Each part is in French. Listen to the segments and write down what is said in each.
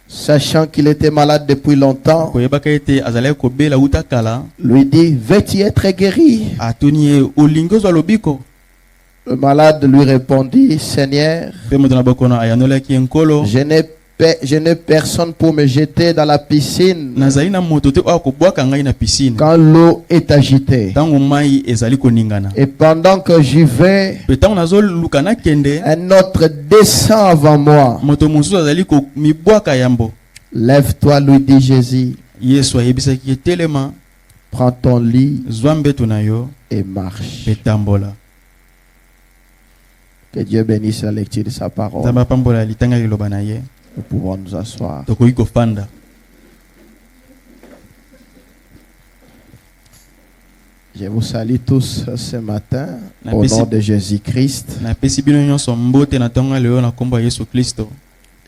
sachant qu'il était malade depuis longtemps, lui dit, veux-tu être guéri? Le malade lui répondit, Seigneur, je n'ai personne pour me jeter dans la piscine quand l'eau est agitée. Et pendant que j'y vais, un autre descend avant moi. Lève-toi, lui dit Jésus. Prends ton lit et marche. Que Dieu bénisse la lecture de sa parole. Nous pouvons nous asseoir. Je vous salue tous ce matin au nom de Jésus-Christ.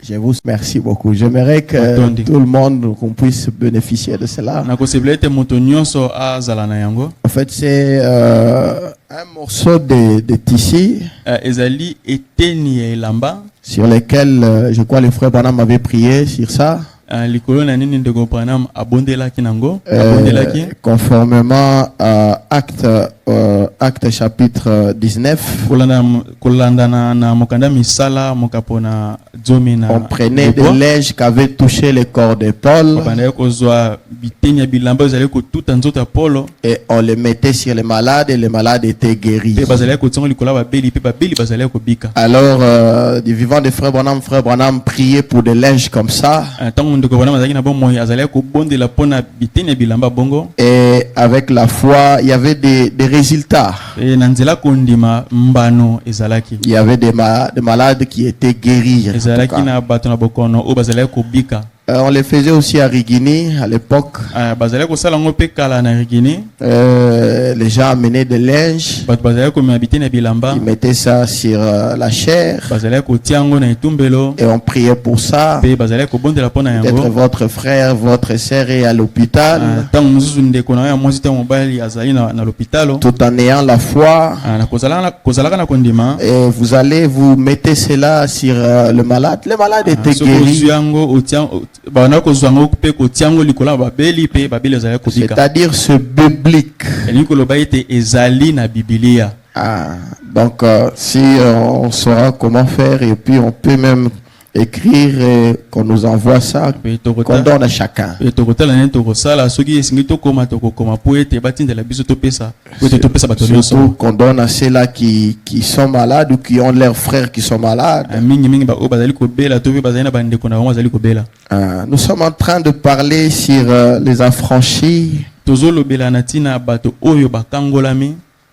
Je vous remercie beaucoup. J'aimerais que tout le monde qu'on puisse bénéficier de cela. En fait, c'est un morceau de tissu sur lequel je crois le frère Branham avait prié sur ça. Conformément à Acte chapitre 19, on prenait des linges qui avaient touché le corps de Paul et on les mettait sur les malades et les malades étaient guéris. Alors, du vivant de frère Branham priait pour des linges comme ça. Et avec la foi, il y avait des résultats. Il y avait des malades qui étaient guéris. On les faisait aussi à Rigini à l'époque. Les gens amenaient des linges. Ils mettaient ça sur la chair. Et on priait pour ça. Peut-être votre frère, votre sœur est à l'hôpital. Tout en ayant la foi. Et vous allez vous mettre cela sur le malade. Le malade était guéri. C'est-à-dire ce biblique. Donc si on saura comment faire et puis on peut même écrire et qu'on nous envoie ça, qu'on donne à chacun. Surtout qu'on donne à ceux-là qui sont malades ou qui ont leurs frères qui sont malades. Nous sommes en train de parler sur les affranchis.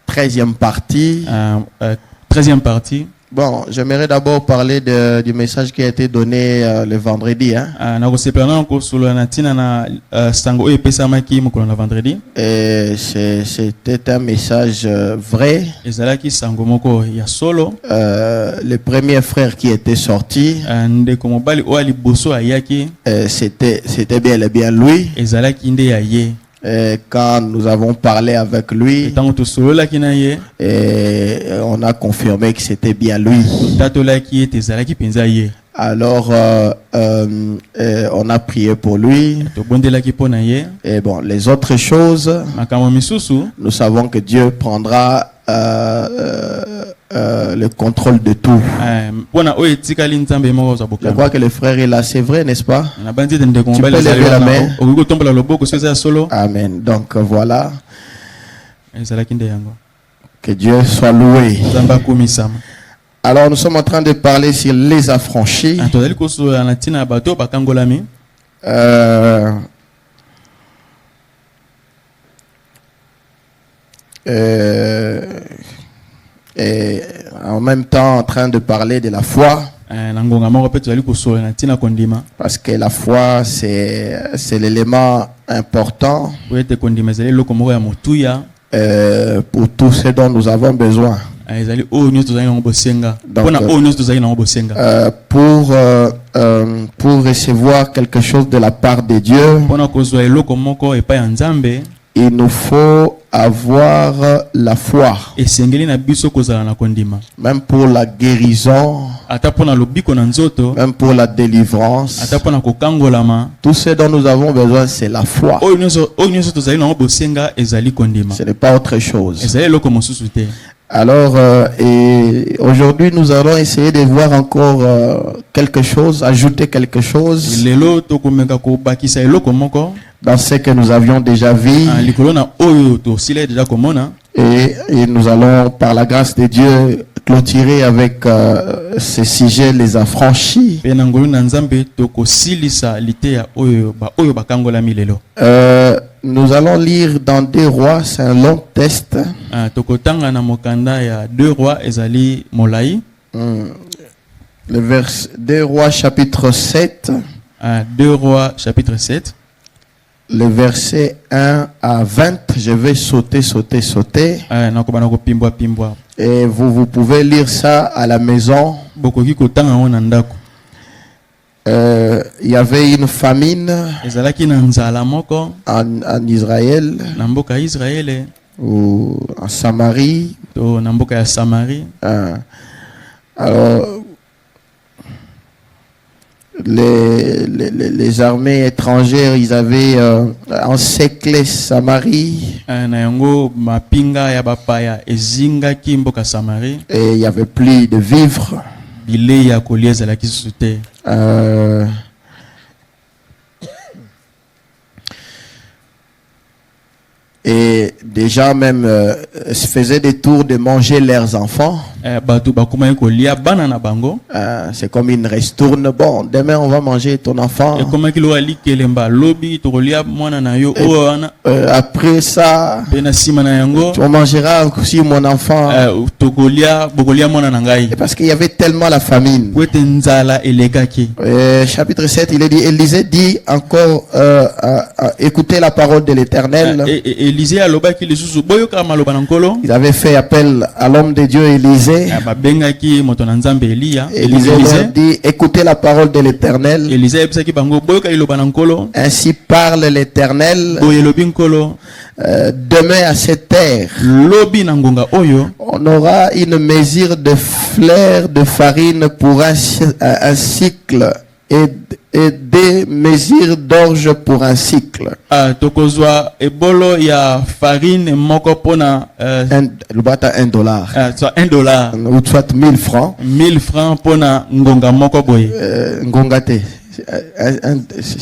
13e partie. 13e partie. Bon, j'aimerais d'abord parler du message qui a été donné le vendredi. Et c'était un message vrai. Le premier frère qui était sorti, c'était bien et bien lui. Et quand nous avons parlé avec lui, et on a confirmé que c'était bien lui. Alors on a prié pour lui. Et bon, les autres choses, nous savons que Dieu prendra le contrôle de tout. Je crois que le frère est là, c'est vrai, n'est-ce pas? Tu peux lever la main. Amen. Donc voilà. Que Dieu soit loué. Alors nous sommes en train de parler sur les affranchis. Et en même temps en train de parler de la foi. Parce que la foi c'est l'élément important pour tout ce dont nous avons besoin. Donc, pour recevoir quelque chose de la part de Dieu, il nous faut avoir la foi. Même pour la guérison, même pour la délivrance, tout ce dont nous avons besoin, c'est la foi. Ce n'est pas autre chose. Alors, et aujourd'hui, nous allons essayer de voir encore quelque chose, ajouter quelque chose dans ce que nous avions déjà vu. Et nous allons, par la grâce de Dieu, clôturer avec ce sujet, les affranchis. Nous allons lire dans 2 Rois, c'est un long texte. Le verset 2 Rois chapitre 7. 2 Rois chapitre 7. Le verset 1 à 20, je vais sauter. Et vous pouvez lire ça à la maison. Il y avait une famine en Israël ou en Samarie. Alors, les armées étrangères, ils avaient encerclé Samarie. Et il n'y avait plus de vivres. Et déjà même faisaient des tours de manger leurs enfants. C'est comme une ristourne. Bon, demain on va manger ton enfant. Après ça, on mangera aussi mon enfant. Parce qu'il y avait tellement la famine. Chapitre 7, il est dit, Élisée dit encore, écoutez la parole de l'Éternel. Ils avaient fait appel à l'homme de Dieu Élisée. Élisée leur dit, écoutez la parole de l'Éternel. Ainsi parle l'Éternel. Demain à cette heure, on aura une mesure de fleur de farine pour un cycle. Et 2 mesures d'orge pour un cycle. Tokozwa ebolo ya farine moko pona $1. Soit $1 ou soit 1000 francs. 1000 francs pona ngonga moko boye. Ngonga te.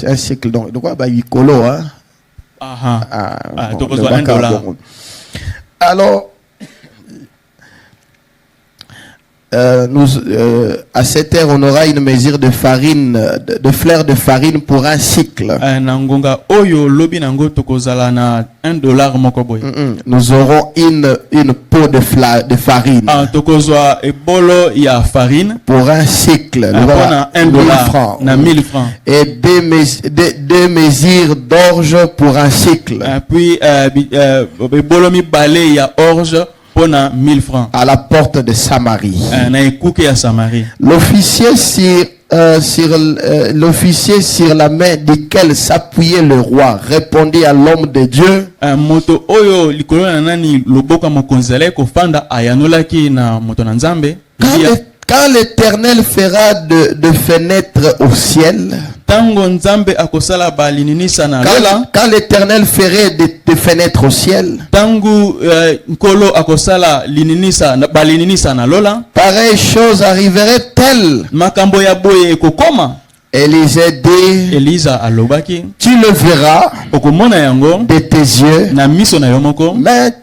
Un cycle donc quoi ba yikolo hein. Tokozwa $1. Alors à cette heure, on aura une mesure de farine, de fleur de farine pour un cycle. Nous aurons une peau de farine pour un cycle. $1000. Et 2 mesures d'orge pour un cycle. À la porte de Samarie. L'officier sur la main duquel s'appuyait le roi répondit à l'homme de Dieu. Quand l'Éternel fera de fenêtres au ciel, quand l'Éternel ferait de fenêtres au ciel, pareille chose arriverait-elle? Élisée dit, tu le verras de tes yeux, mais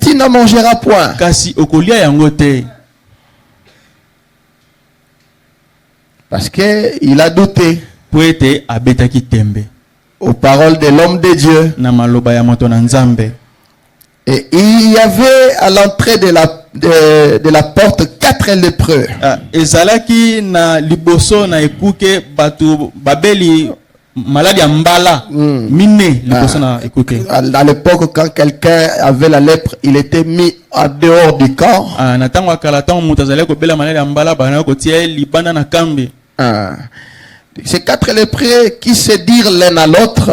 tu ne mangeras point. Parce qu'il a douté aux paroles de l'homme de Dieu. Et il y avait à l'entrée de la porte 4 lépreux. À l'époque, quand quelqu'un avait la lèpre, il était mis en dehors du camp. Ces 4 lépreux qui se dirent l'un à l'autre.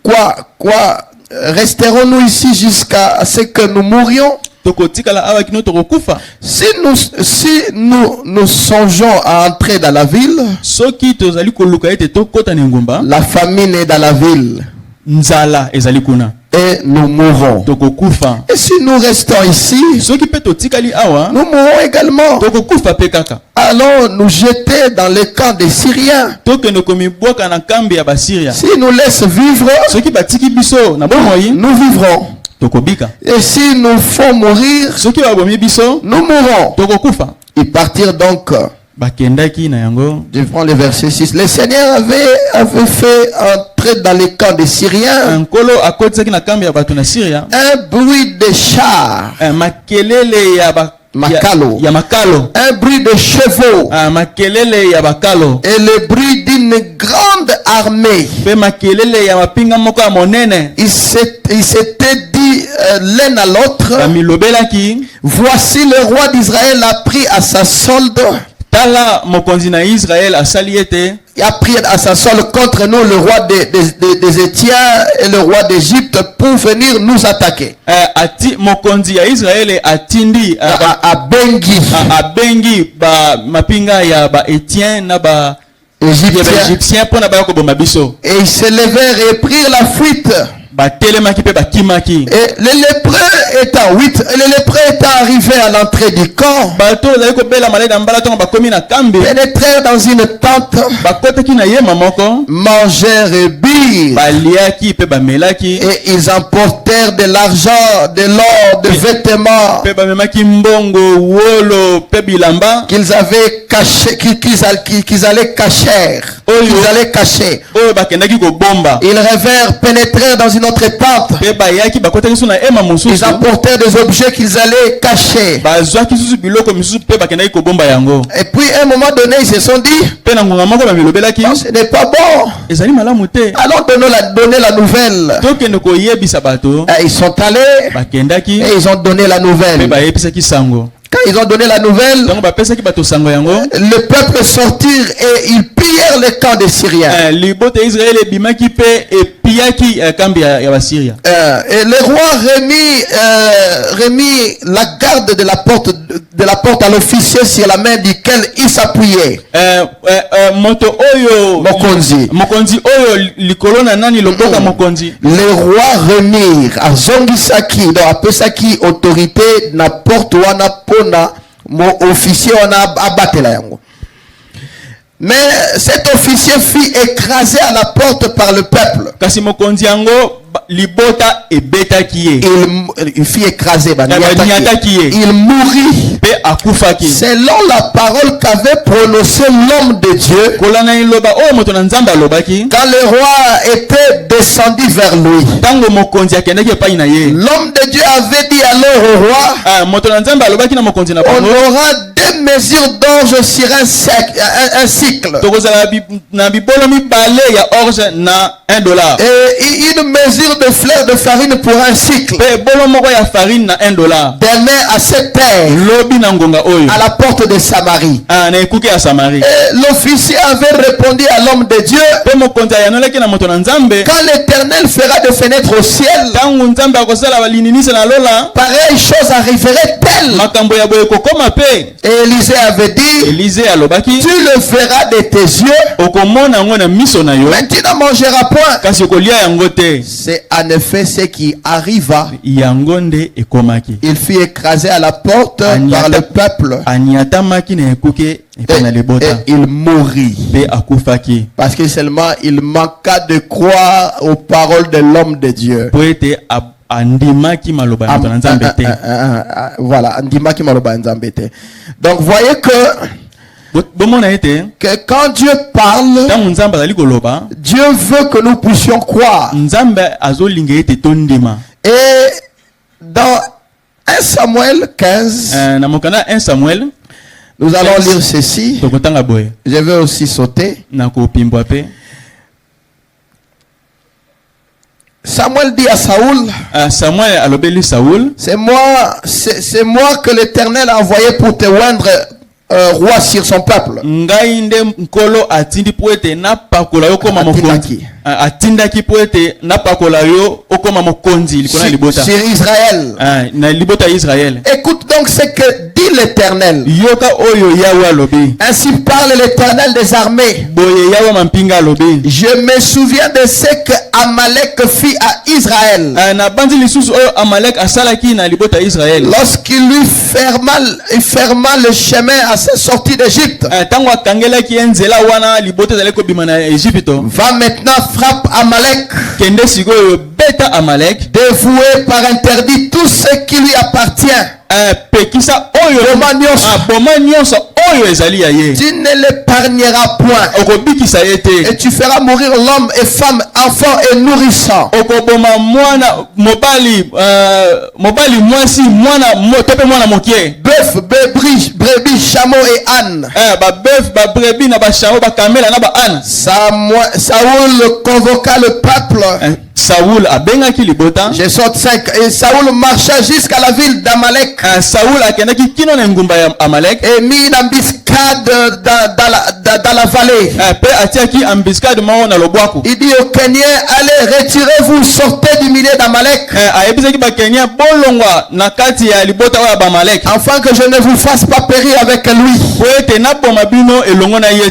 Quoi resterons-nous ici jusqu'à ce que nous mourions? Si nous songeons à entrer dans la ville, la famine est dans la ville et nous mourrons. Et si nous restons ici, nous mourrons également. Allons nous jeter dans le camp des Syriens. Si nous laissent vivre, nous vivrons. Et si nous font mourir, nous mourrons. Ils partirent donc. Je prends le verset 6. Le Seigneur avait fait entrer dans les camps des Syriens un bruit de chars, Makalo. Un bruit de chevaux et le bruit d'une grande armée. Ils s'étaient dit l'un à l'autre, voici le roi d'Israël a pris à sa solde. Il a pris à sa solde contre nous le roi des Étiens et le roi d'Égypte pour venir nous attaquer. À Bengi. Et ils se levèrent et prirent la fuite. Et les lépreux étant arrivés à l'entrée du camp, pénétrèrent dans une tente, mangèrent et birent, et ils emportèrent de l'argent, de l'or, des vêtements qu'ils avaient caché, qu'ils allaient cacher. Ils revèrent, pénétrèrent dans une autre tente. Ils apportèrent des objets qu'ils allaient cacher. Et puis à un moment donné, ils se sont dit, non, ce n'est pas bon. Alors donner la nouvelle. Et ils sont allés et ils ont donné la nouvelle. Quand ils ont donné la nouvelle, le peuple sortirent et ils pillèrent le camp des Syriens. Et le roi remit la garde de la porte à l'officier sur la main duquel il s'appuyait. Les rois remirent à Zongisaki, donc à Pesaki, autorité na porte wana pona mon officier on a abattu la yango. Mais cet officier fut écrasé à la porte par le peuple. Il fut écrasé. Il mourut. Selon la parole qu'avait prononcée l'homme de Dieu, quand le roi était descendu vers lui, l'homme de Dieu avait dit alors au roi, on aura 2 mesures d'orge sur un cycle. Et une mesure de fleur de farine pour un cycle. Demain à cette heure, à la porte de Samarie. L'officier avait répondu à l'homme de Dieu, quand l'Éternel fera des fenêtres au ciel, pareille chose arriverait-elle? Et Élisée avait dit, tu le feras de tes yeux, mais tu n'en mangeras point. C'est en effet ce qui arriva. Il fut écrasé à la porte par le peuple. Et il mourut. Parce que seulement il manqua de croire aux paroles de l'homme de Dieu. Voilà. Donc voyez que quand Dieu parle, Dieu veut que nous puissions croire. Et dans 1 Samuel 15, nous allons lire ceci. Je vais aussi sauter. Samuel dit à Saoul, c'est moi que l'Éternel a envoyé pour te oindre roi sur son peuple. Sur Israël. Écoute donc ce que dit l'Éternel. Ainsi parle l'Éternel des armées. Je me souviens de ce que Amalek fit à Israël. Lorsqu'il lui ferma le chemin à sa sortie d'Égypte. Va maintenant frappe Amalek. Dévoué par interdit tout ce qui lui appartient. Tu ne l'épargneras point. Et tu feras mourir l'homme et femme, enfant et nourrissant. Bœuf, brebis, chameau et âne. Saoul convoqua le peuple. Saoul a bengaki libota. Je saute 5. Et Saoul marcha jusqu'à la ville d'Amalek. Saoul a kenaki kino na ngumba ya Amalek. Et mis une embuscade dans la vallée. Il dit aux Kenyans, allez, retirez-vous, sortez du milieu d'Amalek. Afin que je ne vous fasse pas périr avec lui.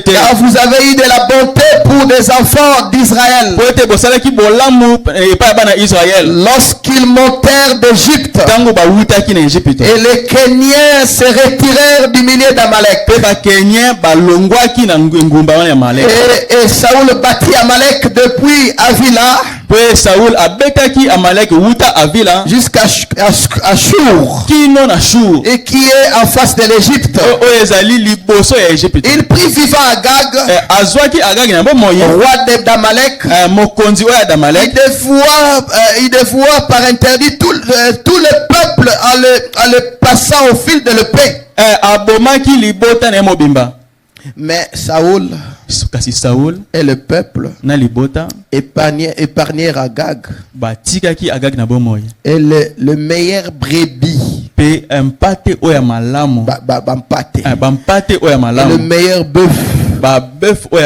Car vous avez eu de la bonté pour des enfants d'Israël. Lorsqu'ils montèrent d'Égypte, et les Kenyans se retirèrent du milieu d'Amalek. Et Saoul battit Amalek depuis Avila jusqu'à Shur, et qui est en face de l'Égypte. Il prit vivant Agag, roi d'Amalek. Il dévoua par interdit tout le peuple en le passant au fil de l'épée. Mais Saoul et le peuple épargnèrent Agag et le meilleur brebis, et le meilleur bœuf, et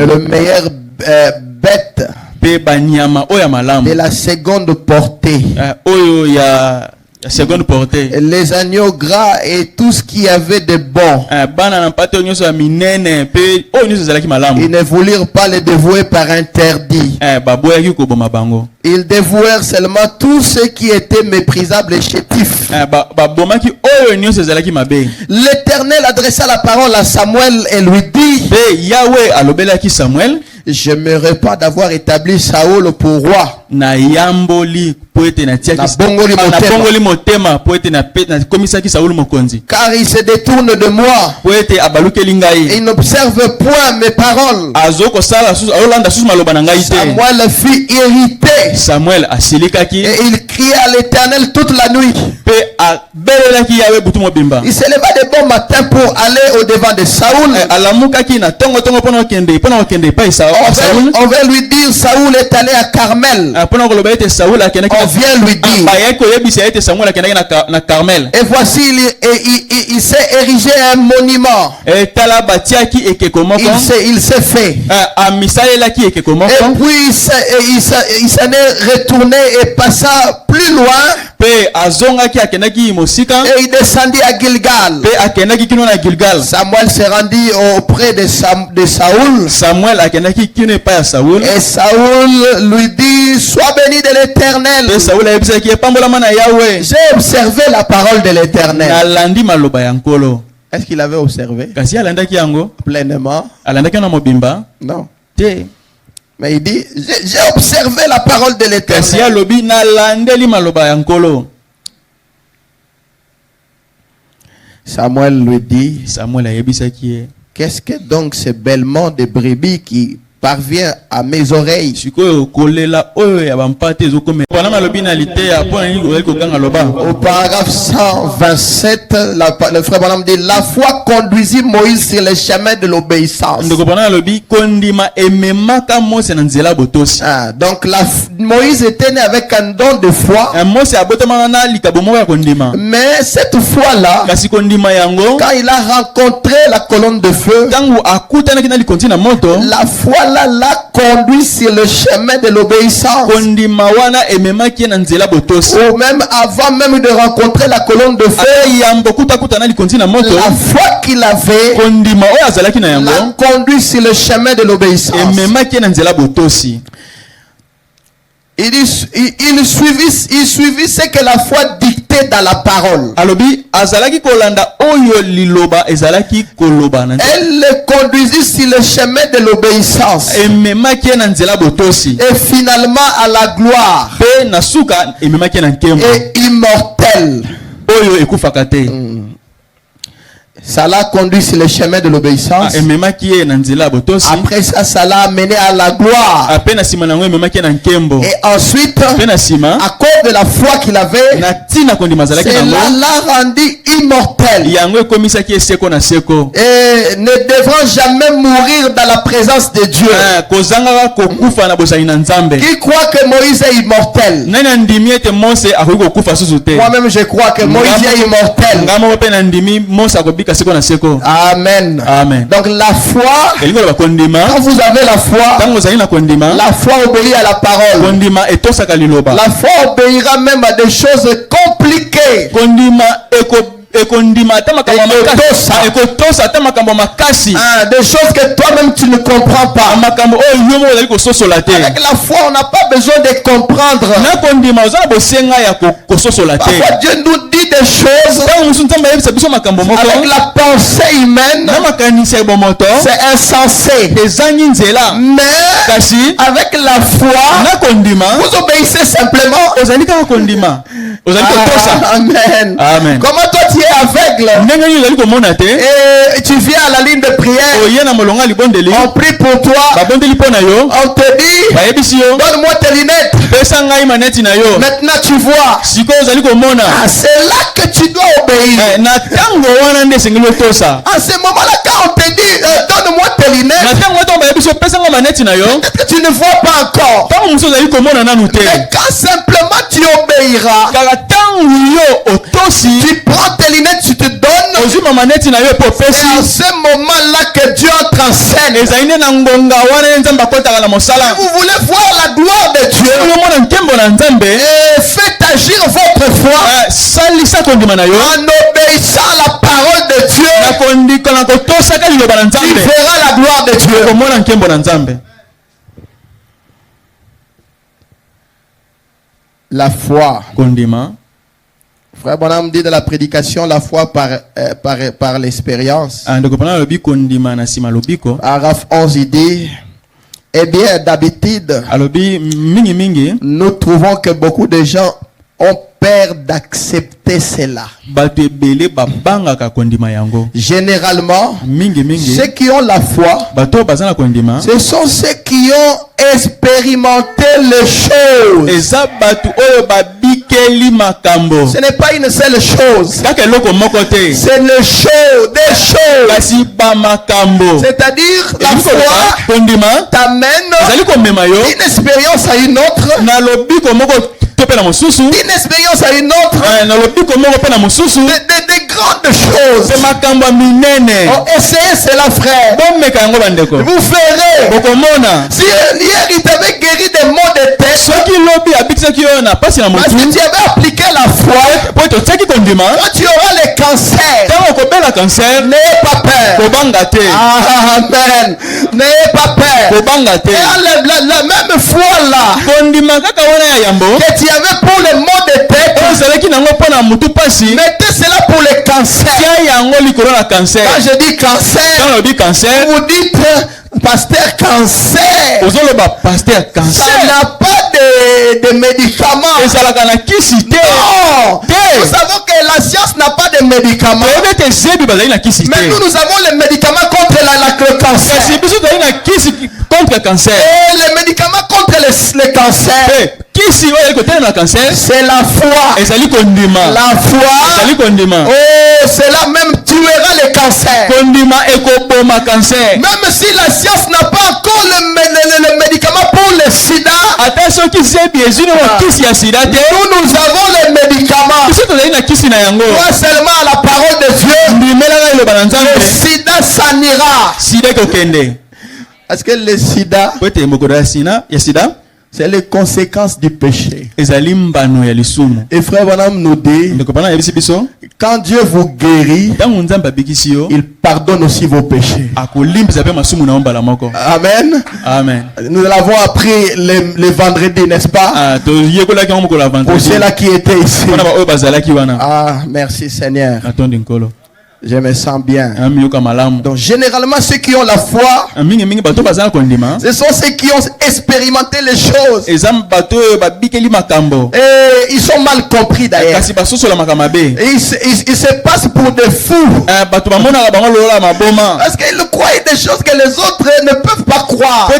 le meilleur bête de la seconde portée. Les agneaux gras et tout ce qui avait de bon. Ils ne voulurent pas les dévouer par interdit. Ils dévouèrent seulement tout ce qui était méprisable et chétif. L'Éternel adressa la parole à Samuel et lui dit: je me repens d'avoir établi Saoul pour roi. Car il se détourne de moi. Il n'observe point mes paroles. Samuel fut irrité. Et il cria à l'Éternel toute la nuit. Il se leva de bon matin pour aller au devant de Saoul. On va lui dire: Saoul est allé à Carmel. On vient lui dire. Et voici, il s'est érigé un monument. Il s'est fait. Et puis il s'en est retourné et passa plus loin. Et il descendit à Gilgal. Samuel s'est rendu auprès de Saoul. Et Saoul lui dit: sois béni de l'Éternel. J'ai observé la parole de l'Éternel. Est-ce qu'il avait observé pleinement? Non. Mais il dit: j'ai observé la parole de l'Éternel. Samuel lui dit: qu'est-ce que donc ce bêlement de brebis qui parvient à mes oreilles. Au paragraphe 127, le frère Branham dit: la foi conduisit Moïse sur le chemin de l'obéissance. Donc Moïse était né avec un don de foi. Mais cette foi-là, quand il a rencontré la colonne de feu, la foi là l'a conduit sur le chemin de l'obéissance. Ou même avant même de rencontrer la colonne de feu, la foi qu'il avait l'a conduit sur le chemin de l'obéissance. Il suivit ce que la foi dictait dans la parole. Elle le conduisit sur le chemin de l'obéissance. Et finalement à la gloire. Et immortel. Ça l'a conduit sur le chemin de l'obéissance. Après ça, ça l'a amené à la gloire. Et ensuite, à cause de la foi qu'il avait, cela l'a rendu immortel. Et ne devront jamais mourir dans la présence de Dieu. Qui croit que Moïse est immortel? Moi-même, je crois que Moïse est immortel. Amen. Amen. Donc la foi, quand vous avez la foi obéit à la parole. La foi obéira même à des choses compliquées. Des choses que toi-même tu ne comprends pas. Avec la foi, on n'a pas besoin de comprendre. Parfois Dieu nous dit des choses avec la pensée humaine. C'est insensé. Mais avec la foi, vous obéissez simplement. Amen. Amen. Comment toi tu es aveugle et tu viens à la ligne de prière, on prie pour toi, on te dit donne-moi tes lunettes, maintenant tu vois. C'est là que tu dois obéir. En ce moment là, quand on te dit donne-moi tes lunettes, peut-être que tu ne vois pas encore, mais quand simplement tu obéiras, tu prends tes lunettes, tu te donnes. C'est à ce moment-là que Dieu entre en scène. Si vous voulez voir la gloire de Dieu, faites agir votre foi en obéissant à la parole de Dieu. Tu verras la gloire de Dieu. La foi. Frère Branham dit dans la prédication, la foi par l'expérience. Paragraphe 11, il dit: eh bien, d'habitude, nous trouvons que beaucoup de gens ont peur d'accepter cela. Généralement, ceux qui ont la foi, ce sont ceux qui ont expérimenté les choses. Ce n'est pas une seule chose. C'est le show, des choses. C'est-à-dire la foi t'amène d'une expérience à une autre, d'une expérience à une autre, de grandes choses. Essayez cela, frère. Vous ferrez. Si hier il t'avait guéri des maux de tête, parce que tu avais appliqué la foi, quand tu auras le cancer, n'ayez pas peur. Amen. N'ayez pas peur. Et la même foi là que tu avais pour les maux de tête, mettez cela pour le cancer. Quand je dis cancer, vous dites pasteur cancer. Ça n'a pas de médicaments. Non. Nous savons que la science n'a pas de médicaments. Mais nous avons les médicaments contre le cancer. contre le cancer. Et les médicaments contre le cancer. C'est la foi. La foi. Oh, cela même tuera le cancer. Même si la science n'a pas encore le médicament pour le sida, nous avons les médicaments. Toi seulement à la parole de Dieu, le sida s'en ira. Parce que le sida, c'est les conséquences du péché. Et frère Branham nous dit, quand Dieu vous guérit, il pardonne aussi vos péchés. Amen. Amen. Nous l'avons appris le vendredi, n'est-ce pas? Pour ceux-là qui étaient ici. Ah, merci Seigneur. Je me sens bien. Donc généralement ceux qui ont la foi, ce sont ceux qui ont expérimenté les choses. Et ils sont mal compris d'ailleurs. Et ils se passent pour des fous. Parce qu'ils croient des choses que les autres ne peuvent pas croire.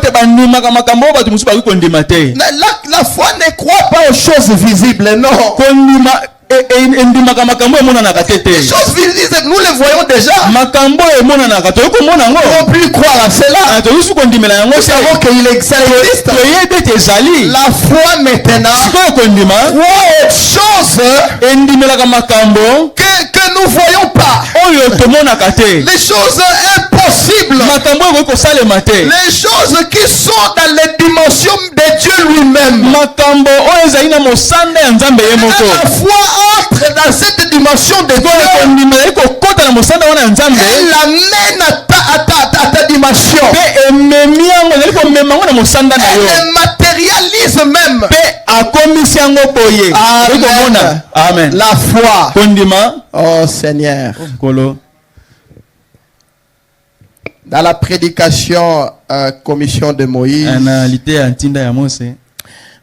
La foi ne croit pas aux choses visibles, non. Les choses visibles, nous les voyons déjà. On ne peut plus croire à cela. Nous savons qu'il existe. La foi maintenant croit aux choses que nous ne voyons pas. Les choses impossibles. Les choses qui sont dans les dimensions de Dieu lui-même. La foi entre dans cette dimension de Dieu. Elle l'amène à ta dimension. Elle matérialise même. Amen. La foi. Oh Seigneur. Dans la prédication commission de Moïse,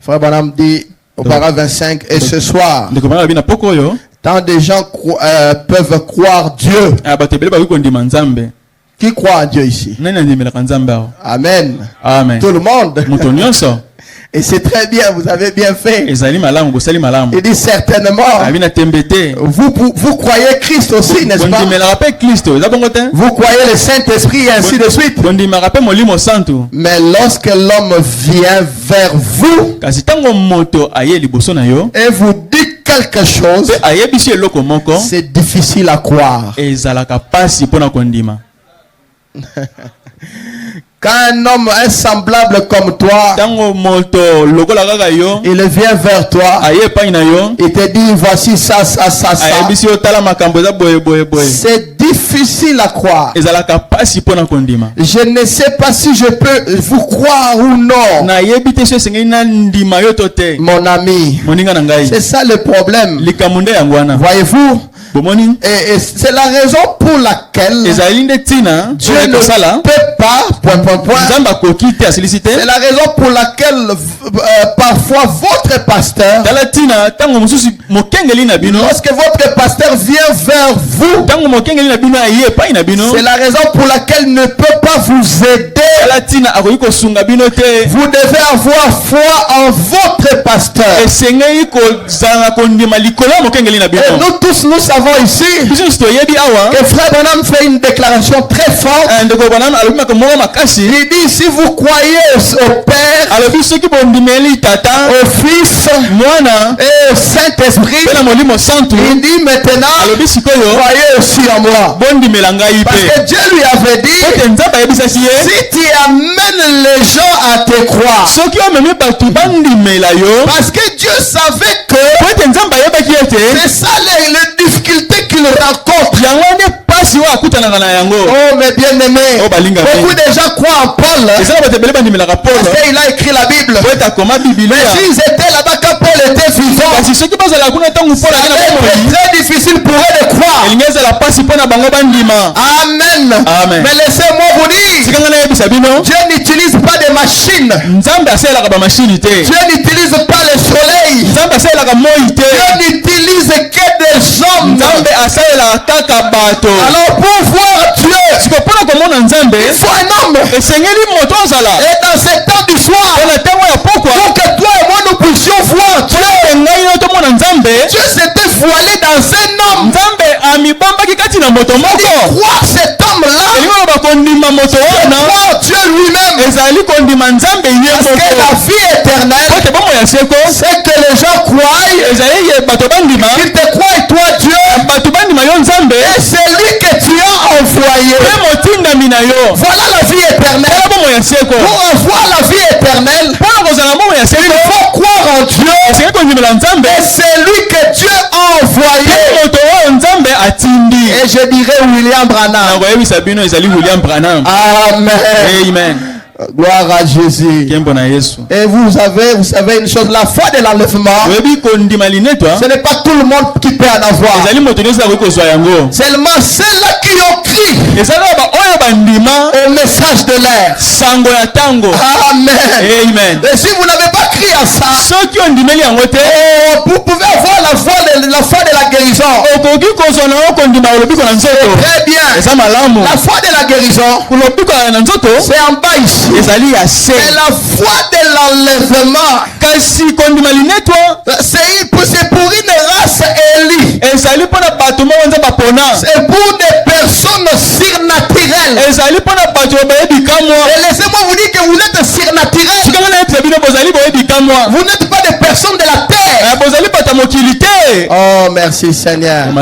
Frère Branham dit au paragraphe 25, et ce soir, tant de gens peuvent croire Dieu. Qui croit en Dieu ici? Amen. Amen. Tout le monde. Et c'est très bien, vous avez bien fait. Il dit certainement, vous croyez Christ aussi, n'est-ce pas? Vous croyez le Saint-Esprit et ainsi de suite. Mais lorsque l'homme vient vers vous et vous dit quelque chose, c'est difficile à croire. Quand un homme est semblable comme toi, il vient vers toi, il te dit voici ça, ça, ça, ça. C'est difficile à croire. Je ne sais pas si je peux vous croire ou non. Mon ami, c'est ça le problème. Voyez-vous? Et c'est la raison pour laquelle Dieu ne peut pas c'est la raison pour laquelle parfois votre pasteur, lorsque votre pasteur vient vers vous, c'est la raison pour laquelle il ne peut pas vous aider. Vous devez avoir foi en votre pasteur. Et nous tous nous savons ici que Frère Branham fait une déclaration très forte. Il dit si vous croyez au Père, au Fils et au Saint-Esprit, il dit maintenant croyez aussi en moi. Parce que Dieu lui avait dit si tu amènes les gens à te croire, parce que Dieu savait que c'est ça les difficultés qu'il rencontre. Oh mes bien-aimés, beaucoup de gens croient en Paul parce qu'il a écrit la Bible. Mais s'ils étaient là-bas quand Paul était vivant, c'était très difficile pour eux de croire. Amen. Mais laissez-moi vous dire, Dieu n'utilise pas des machines. Dieu n'utilise pas le soleil. Dieu n'utilise que des hommes. Alors pour voir Dieu, il faut un homme. Et dans ce temps du soir, pour que toi et moi nous puissions voir Dieu. Dieu s'était voilé dans un homme. Croire cet homme-là, croire Dieu lui-même. Parce que la vie éternelle, c'est que les gens croient, qu'ils te croient toi Dieu, et c'est lui que tu as envoyé. Voilà la vie éternelle. Pour avoir la vie éternelle, il faut croire en Dieu, et c'est lui que Dieu a envoyé. Et je dirais William Branham. Amen. Gloire à Jésus. Et vous savez une chose, la foi de l'enlèvement, ce n'est pas tout le monde qui peut en avoir. Seulement ceux-là qui ont crié au message de l'air. Amen. Et si vous n'avez pas crié à ça, vous pouvez avoir la foi de la guérison. Très bien. La foi de la guérison, c'est en bas ici. C'est la foi de l'enlèvement. C'est pour une race élue. C'est pour des personnes surnaturelles. Et laissez-moi vous dire que vous êtes surnaturels. Vous n'êtes pas des personnes de la terre. Oh, merci Seigneur.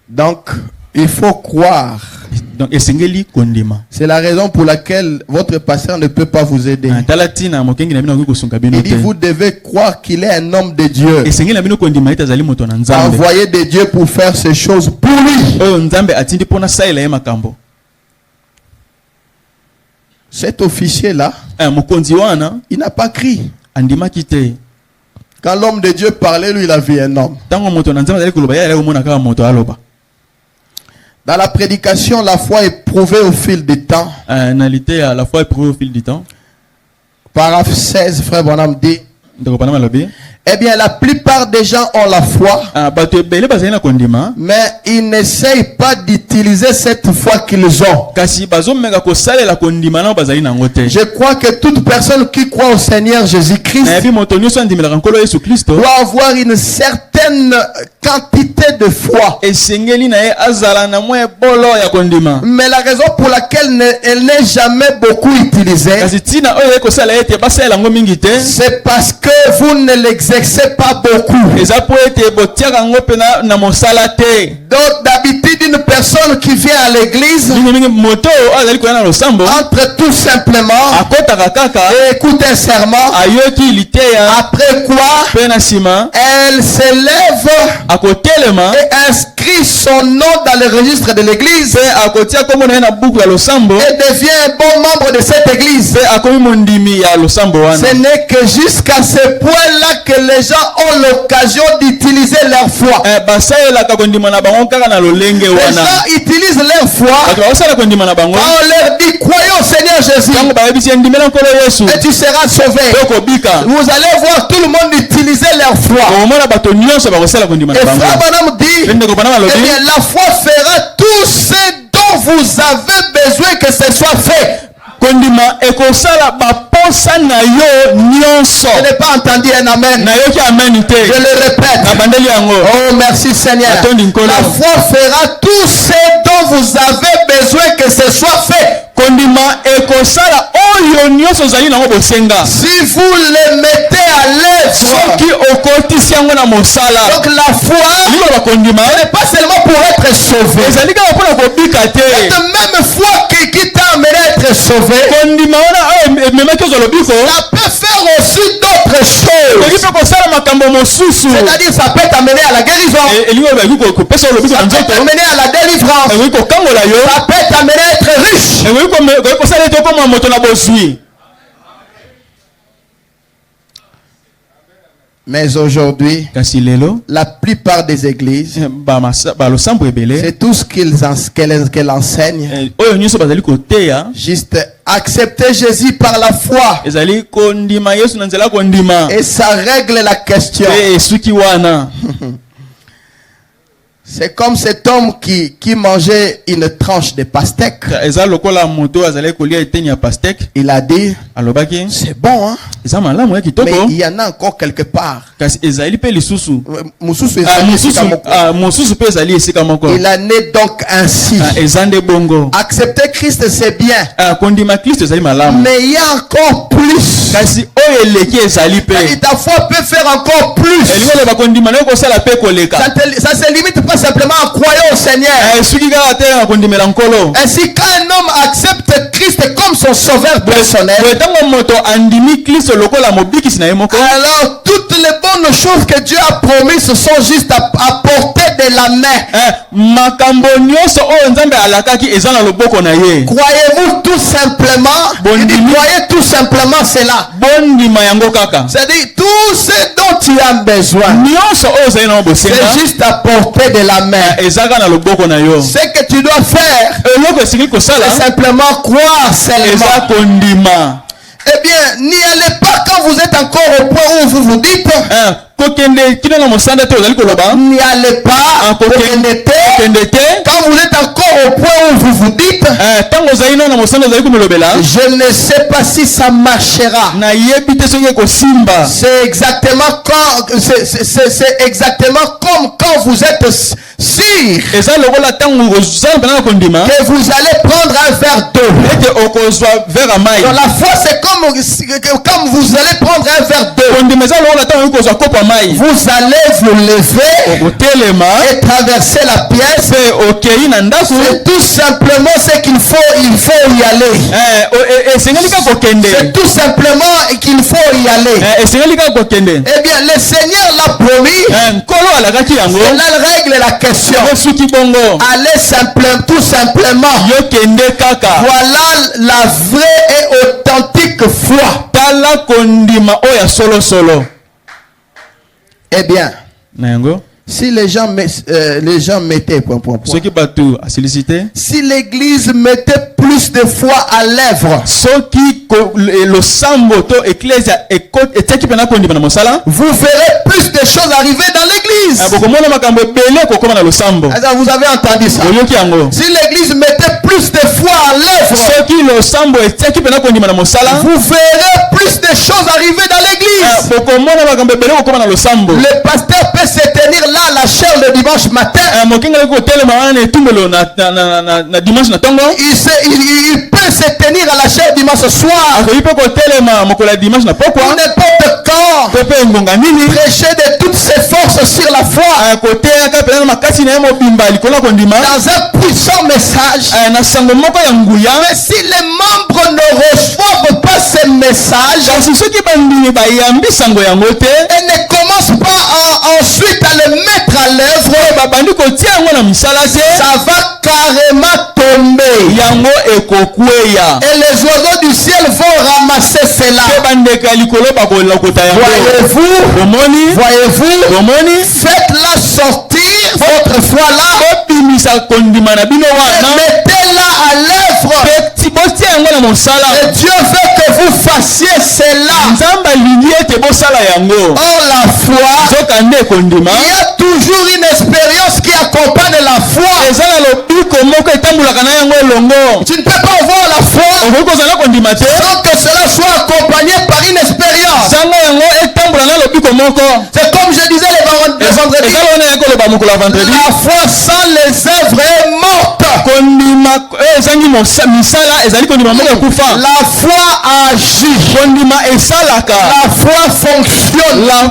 Donc, il faut croire. C'est la raison pour laquelle votre pasteur ne peut pas vous aider. Il dit vous devez croire qu'il est un homme de Dieu, envoyé de Dieu pour faire ces choses pour lui. Cet officier-là, il n'a pas crié. Quand l'homme de Dieu parlait, lui, il a vu un homme. Dans la prédication, la foi est prouvée au fil du temps. Paragraphe 16, frère Branham dit, eh bien, la plupart des gens ont la foi, mais ils n'essayent pas d'utiliser cette foi qu'ils ont. Je crois que toute personne qui croit au Seigneur Jésus-Christ doit avoir une certaine quantité de foi. Mais la raison pour laquelle elle n'est jamais beaucoup utilisée, c'est parce que vous ne l'exercez pas beaucoup. Donc d'habitude, une personne qui vient à l'église entre tout simplement et écoute un serment. Après quoi, elle s'élève et inscrit son nom dans le registre de l'église et devient un bon membre de cette église. Ce n'est que jusqu'à ce point-là que les gens ont l'occasion d'utiliser leur foi. Les gens utilisent leur foi. On leur dit croyons au Seigneur Jésus et tu seras sauvé. Vous allez voir tout le monde utiliser leur foi. Et frère Branham dit, eh bien, la foi fera tout ce dont vous avez besoin que ce soit fait. Je n'ai pas entendu un amen. Je le répète. Oh, merci Seigneur. La foi fera tout ce dont vous avez besoin que ce soit fait. Si vous les mettez à l'aise, donc la foi n'est pas seulement pour être sauvé. Cette même foi qui t'a amené à être sauvé, ça peut faire aussi d'autres choses. C'est-à-dire ça peut t'amener à la guérison, ça peut t'amener à la délivrance, ça peut t'amener à être riche. Mais aujourd'hui, la plupart des églises, c'est tout ce qu'elles enseignent. Juste accepter Jésus par la foi. Et ça règle la question. C'est comme cet homme qui mangeait une tranche de pastèque. Il a dit, c'est bon, hein? Mais il y en a encore quelque part. Il en est donc ainsi. Accepter Christ, c'est bien. Mais il y a encore plus. Ta foi peut faire encore plus. Ça se limite pas simplement en croyant au Seigneur. Ainsi, quand un homme accepte Christ comme son sauveur personnel, alors toutes les bonnes choses que Dieu a promises sont juste à portée de la main. Croyez-vous tout simplement? Croyez tout simplement cela. C'est-à-dire tout ce dont tu as besoin, c'est juste à portée de la main. Ce que tu dois faire, c'est simplement croire seulement. Eh bien, n'y allez pas quand vous êtes encore au point où vous vous dites, n'y allez pas quand vous êtes encore au point où vous vous dites, je ne sais pas si ça marchera. C'est exactement comme quand vous êtes sûr que vous allez prendre un verre d'eau. Dans la foi, c'est comme vous allez prendre un verre d'eau. Vous allez vous lever et traverser la pièce. C'est tout simplement ce qu'il faut y aller. C'est tout simplement qu'il faut y aller. Eh bien, le Seigneur l'a promis. Cela règle la question. Allez simplement, tout simplement. Voilà la vraie et authentique foi. Eh bien, si les gens mettaient si l'église mettait plus de foi à l'œuvre, vous verrez plus de choses arriver dans l'église. Vous avez entendu ça? Si l'église mettait plus de foi à l'œuvre, vous verrez plus de choses arriver dans l'église. Le pasteur peut se tenir là à la chaire le dimanche matin. Il peut se tenir à la chaire dimanche soir. Pour n'importe quand. Prêcher de toutes ses forces sur la foi. Dans un puissant message. Mais si les membres ne reçoivent pas ce message, et ne commencent pas ensuite à le mettre à l'œuvre, ça va carrément tomber. Et les oiseaux du ciel vont ramasser cela. Voyez-vous, faites-la sortir, votre foi là, et mettez-la à l'œuvre. Et Dieu veut que vous fassiez cela. Or la foi, il y a toujours une expérience qui accompagne la foi. Tu ne peux pas voir la foi sans que cela soit accompagné par une expérience. C'est comme je disais le vendredi, la foi sans les œuvres est morte. La foi agit. La foi fonctionne. La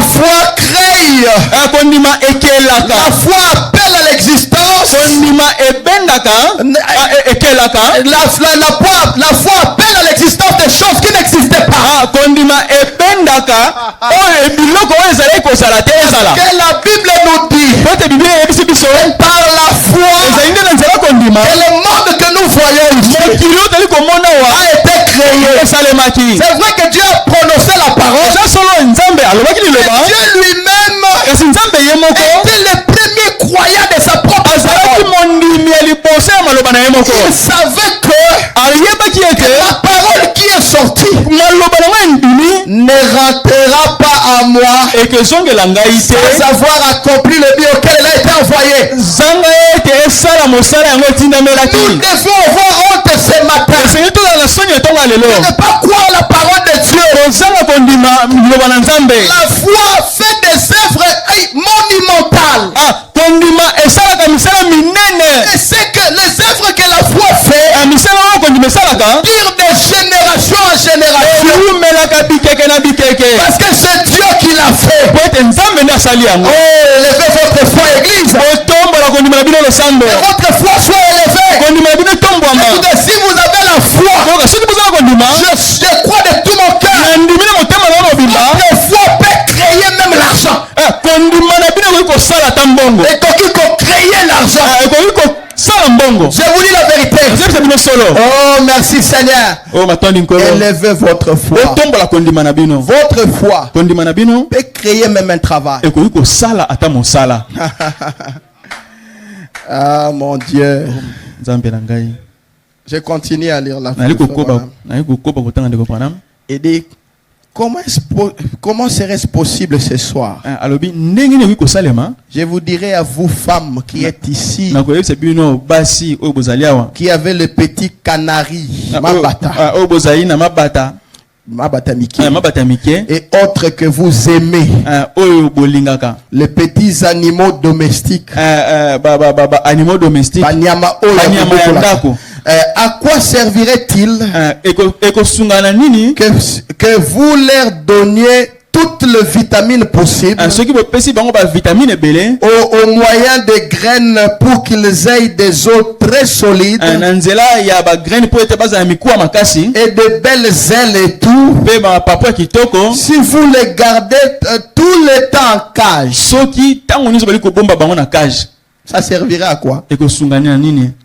foi crée. La foi appelle à l'existence. La foi appelle à l'existence des choses qui n'existaient pas. Que la Bible nous dit, par la foi, et le monde que nous voyons ici a été créé. C'est vrai que Dieu a prononcé la parole. Dieu lui-même était le premier croyant de sa propre parole. Il savait que la parole qui est sortie ne rentrera pas à moi et que zongela ngai te sans avoir accompli le but auquel il a été envoyé. Zanga ete esala mosala yango etindamelaki. Nous devons avoir honte ce matin Seigneur tozala na soni etonga lelo de ne pas croire la parole de Dieu. kozanga kondima liloba na Nzambe. La foi fait des œuvres monumentales. Kondima esalaka misala minene. Et c'est que les œuvres que la foi fait misala oyo kondima esalaka durent de génération en génération. ewumelaka bikeke na bikeke. Parce que c'est Dieu qui l'a fait. Po ete Nzambe nde asali yango. Élevez votre foi, église. Botombola kondima na bino losambo. Que votre foi soit élevée. Kondima na bino etombwama. Écoutez, si vous avez la foi, soki bozala kondima je crois de tout mon cœur, nandimi na motema na mobimba votre foi peut créer même l'argent. kondima na bino ekoki kosala ata mbongo. Ekoki créer l'argent. Ekoki kosala mbongo. Je vous dis la vérité. bino solo. Oh, merci Seigneur. Élevez votre foi. Botombola kondima na bino. Votre foi kondima na bino peut créer même un travail. Ekoki kosala ata mosala. Ah mon Dieu. Nzambe na ngai. Je continue à lire la et dit comment serait-ce possible ce soir? Je vous dirai à vous femmes qui êtes ici, qui avez le petit canari, et autres que vous aimez, les petits animaux domestiques, à quoi servirait-il que vous leur donniez toutes les vitamines possibles au moyen des graines pour qu'ils aient des os très solides et de belles ailes et tout, si vous les gardez tout le temps en cage, ça servirait à quoi?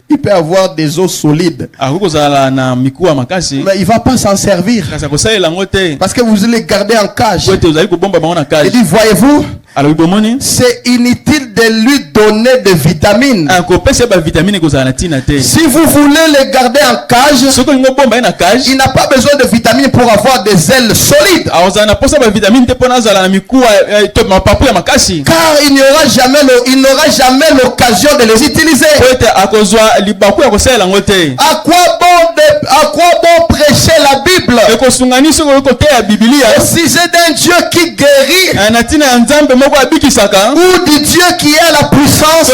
Il peut avoir des os solides, mais il ne va pas s'en servir parce que vous les gardez en cage. Il dit, voyez-vous, c'est inutile de lui donner des vitamines. Si vous voulez les garder en cage, il n'a pas besoin de vitamines pour avoir des ailes solides, car il n'aura jamais l'occasion de les utiliser. À quoi bon prêcher la Bible si c'est d'un Dieu qui guérit ou du Dieu qui a la puissance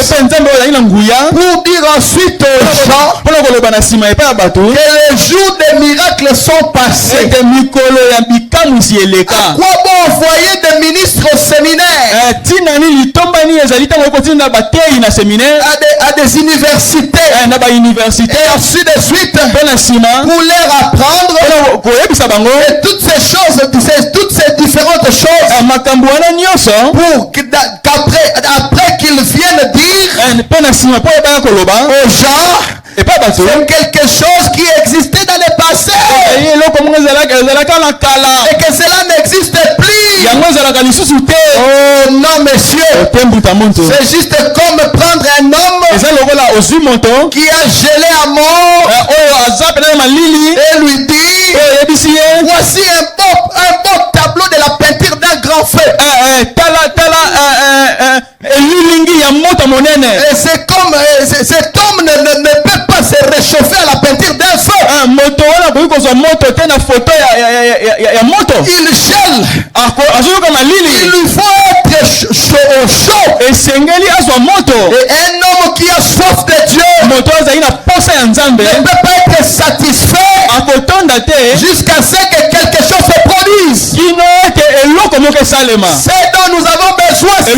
pour dire ensuite aux gens que les jours des miracles sont passés? À quoi bon envoyer des ministres au séminaire, à des universités, et ainsi de suite, pour leur apprendre toutes ces choses, toutes ces différentes choses, pour qu'après qu'ils viennent dire aux gens c'est quelque chose qui existait dans le passé et que cela n'existe plus. Oh non monsieur, c'est juste comme prendre un homme qui a gelé à mort et lui dire voici un beau tableau de la peinture d'un grand feu. Et c'est comme cet homme ne peut pas se réchauffer à la peinture d'un feu. Il gèle. Il lui faut être chaud. Et un homme qui a soif de Dieu ne peut pas être satisfait jusqu'à ce que quelque chose se produise. C'est dont nous avons besoin. Ce n'est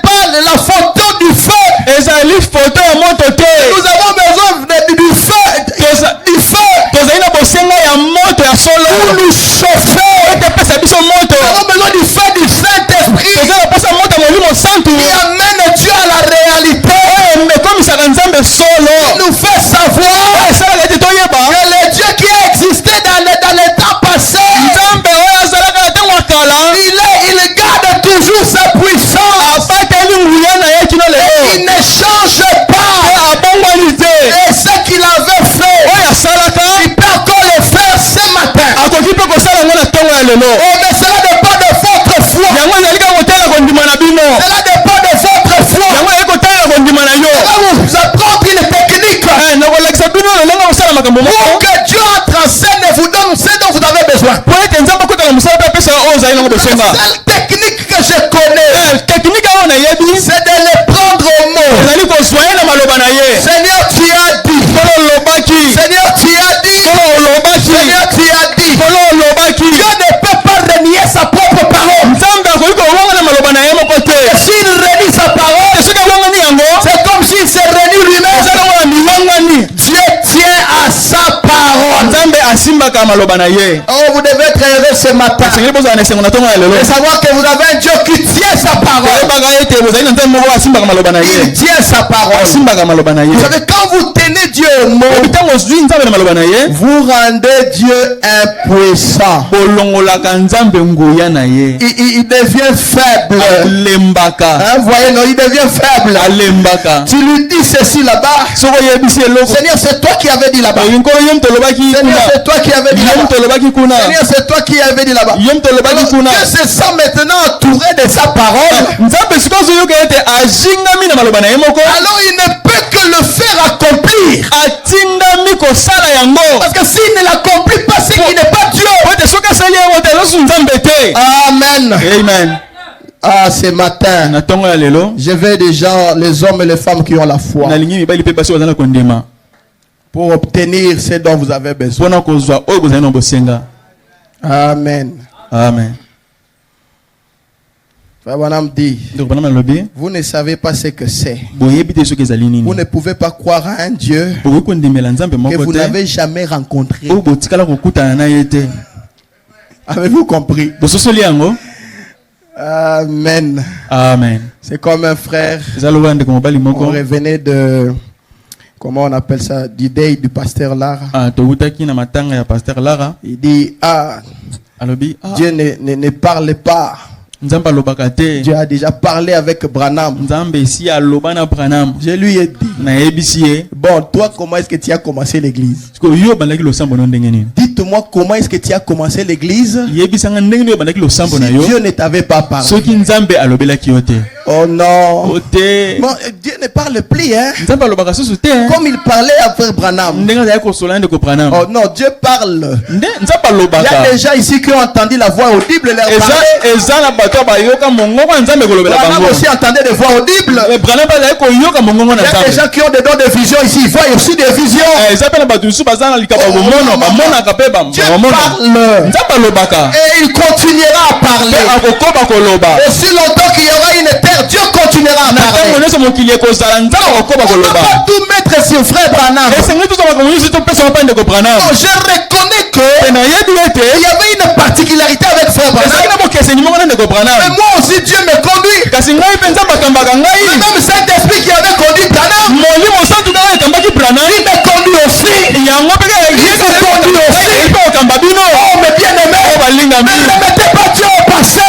pas la photo du feu. Nous avons besoin du feu. Pour nous chauffer. Nous avons besoin du feu du Saint-Esprit qui amène Dieu à la réalité. Il nous fait savoir que le Dieu qui a existé dans les temps passés, il garde toujours sa puissance. Il ne change pas. Et ce qu'il avait fait, il peut encore le faire ce matin. mais cela dépend de votre foi. Cela dépend de votre foi. On va vous apprendre une technique pour que Dieu entre en scène et vous donne ce dont vous avez besoin. La seule technique que je connais, c'est de les prendre au mot. Seigneur, tu as dit. Seigneur, tu as dit. Seigneur, tu as dit. Dieu ne peut pas renier sa propre parole. Et s'il renie sa parole, c'est comme s'il se renie lui-même. Dieu tient à sa parole. Oh, vous devez être heureux ce matin et savoir que vous avez un Dieu qui tient sa parole. Il tient sa parole. Vous savez, quand vous tenez Dieu au mot, vous rendez Dieu impuissant. Il devient faible. Voyez, non, il devient faible. Tu lui dis ceci là-bas. Seigneur, c'est toi qui avais dit là-bas. Seigneur, c'est toi qui avais dit là-bas. Seigneur, c'est toi qui avais dit là-bas. Dieu se sent maintenant entouré de sa parole. Alors il ne peut que le faire accomplir. Parce que s'il ne l'accomplit pas, c'est qu'il n'est pas Dieu. Amen. Amen. Ah, ce matin, je vais déjà les hommes et les femmes qui ont la foi pour obtenir ce dont vous avez besoin. Amen. Amen. Dit, vous ne savez pas ce que c'est. Vous ne pouvez pas croire à un Dieu que vous n'avez jamais rencontré. Avez-vous compris? Amen. Amen. C'est comme un frère. On revenait de, comment on appelle ça, d'idée du pasteur Lara. Il dit, Dieu ne parle pas. Dieu a déjà parlé avec Branham. Je lui ai dit, bon, toi, comment est-ce que tu as commencé l'église? Dites-moi comment est-ce que tu as commencé l'église si Dieu ne t'avait pas parlé. Oh non. Bon, Dieu ne parle plus, hein? Comme il parlait avec Branham. Oh non, Dieu parle. Il y a des gens ici qui ont entendu la voix audible leur parler. Branham aussi entendait des voix audibles. Il y a des gens qui ont des dons de vision ici. Ils voient aussi des visions. Dieu parle. Et il continuera à parler. Aussi longtemps qu'il y aura une terre, Dieu continuera à parler. On ne peut pas tout mettre sur frère Branham. Je reconnais qu'il y avait une particularité avec frère Branham. Mais moi aussi Dieu me conduit. Le même Saint-Esprit qui avait conduit Branham, il me conduit aussi. Oh mes bien-aimés, ne mettez pas Dieu au passé.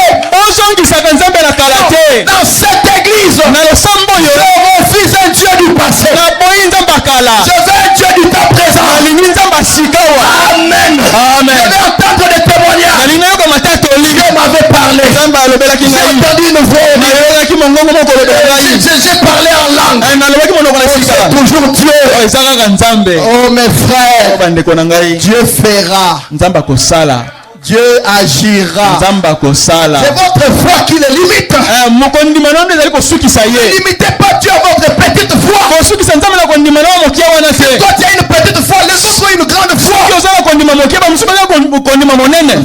Dans cette église, je refuse un Dieu du passé. Je veux un Dieu du temps présent. Amen. Je vais entendre des témoignages. Dieu m'avait parlé. J'ai entendu une voix. J'ai parlé en langue. C'est toujours Dieu. Oh mes frères, Dieu fera. Dieu agira. C'est votre foi qui le limite. Ne limitez pas Dieu à votre petite foi. Si toi tu as une petite foi, les autres ont une grande foi.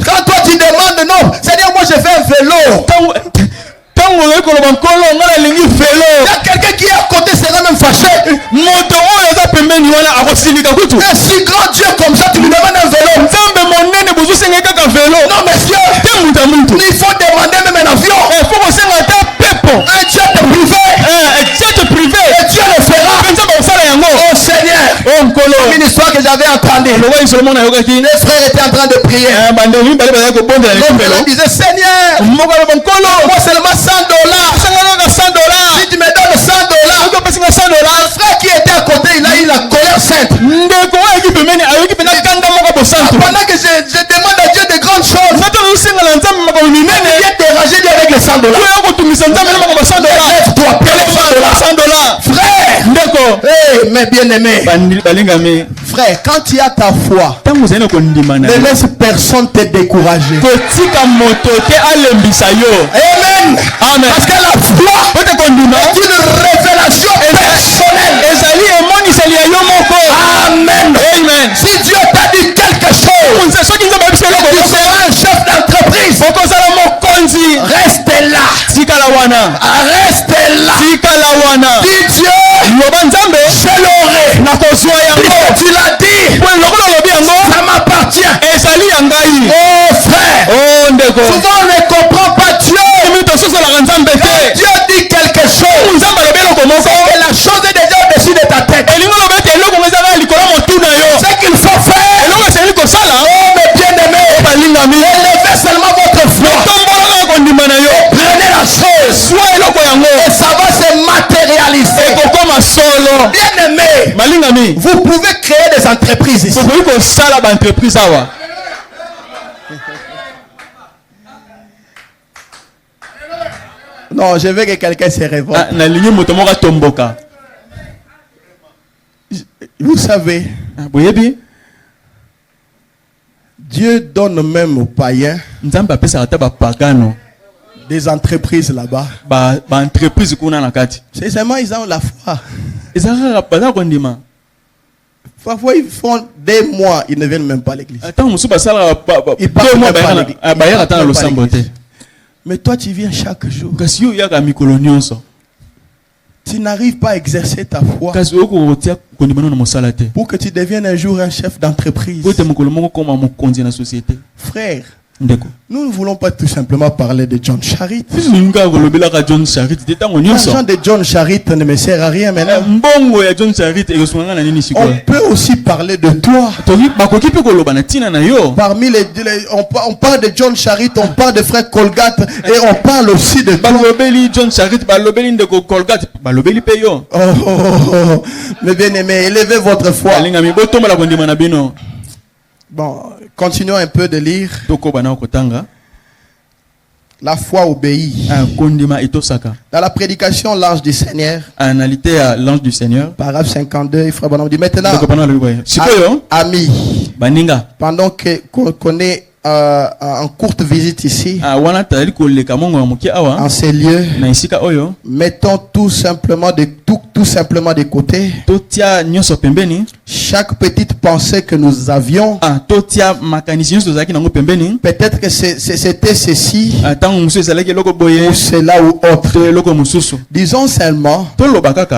Quand toi tu demandes, non, Seigneur, moi je fais un vélo. Il y a quelqu'un qui est à côté sera même fâché. Un si grand Dieu comme ça, tu lui demandes un vélo. Non monsieur, il faut demander même un avion. Un jet privé. Et Dieu le fera. Oh Seigneur, une histoire que j'avais entendue. Les frères étaient en train de prier. Le disait Seigneur, moi seulement $100. Si tu me donnes $100, le frère qui était à côté, il a eu la colère sainte. Pendant que je demande à Dieu de grandes choses, $100. Lève-toi, $100. Frère, mais bien aimé. Frère, quand tu as ta foi, ne laisse personne te décourager. Amen. Amen. Parce que la foi est une révélation personnelle. Amen. Amen. Si Dieu t'a dit quelque chose, tu seras un chef d'entreprise. Reste là. Reste là. Dis Dieu, je l'aurai. Tu l'as dit. Ça m'appartient. Oh frère, souvent on ne comprend pas Dieu. Quand Dieu dit quelque chose, c'est que la chose est déjà au-dessus de ta tête. Ce qu'il faut faire, oh mes bien-aimés, élevez seulement votre foi. Prenez la chose et ça va se matérialiser. Bien-aimés, vous pouvez créer des entreprises ici. Non, je veux que quelqu'un se révolte. Vous savez, Dieu donne même aux païens des entreprises là-bas. C'est seulement ils ont la foi. Parfois ils font des mois, ils ne viennent même pas à l'église. Ils partent même pas à l'église. Mais toi tu viens chaque jour. Tu n'arrives pas à exercer ta foi pour que tu deviennes un jour un chef d'entreprise. Frère, nous ne voulons pas tout simplement parler de John Charit. L'argent de John Charit ne me sert à rien maintenant. On peut aussi parler de toi. Parmi on parle de John Charit, on parle de frère Colgate et on parle aussi de toi. Oh, mes bien-aimés, élevez votre foi. Bon, continuons un peu de lire. La foi obéit. Dans la prédication, l'ange du Seigneur. Paragraphe 52, frère Bonhomme dit maintenant, amis, pendant qu'on est en courte visite ici, en ces lieux, mettons tout simplement de côté chaque petite pensée que nous avions. Peut-être que c'était ceci ou cela ou autre. Disons seulement,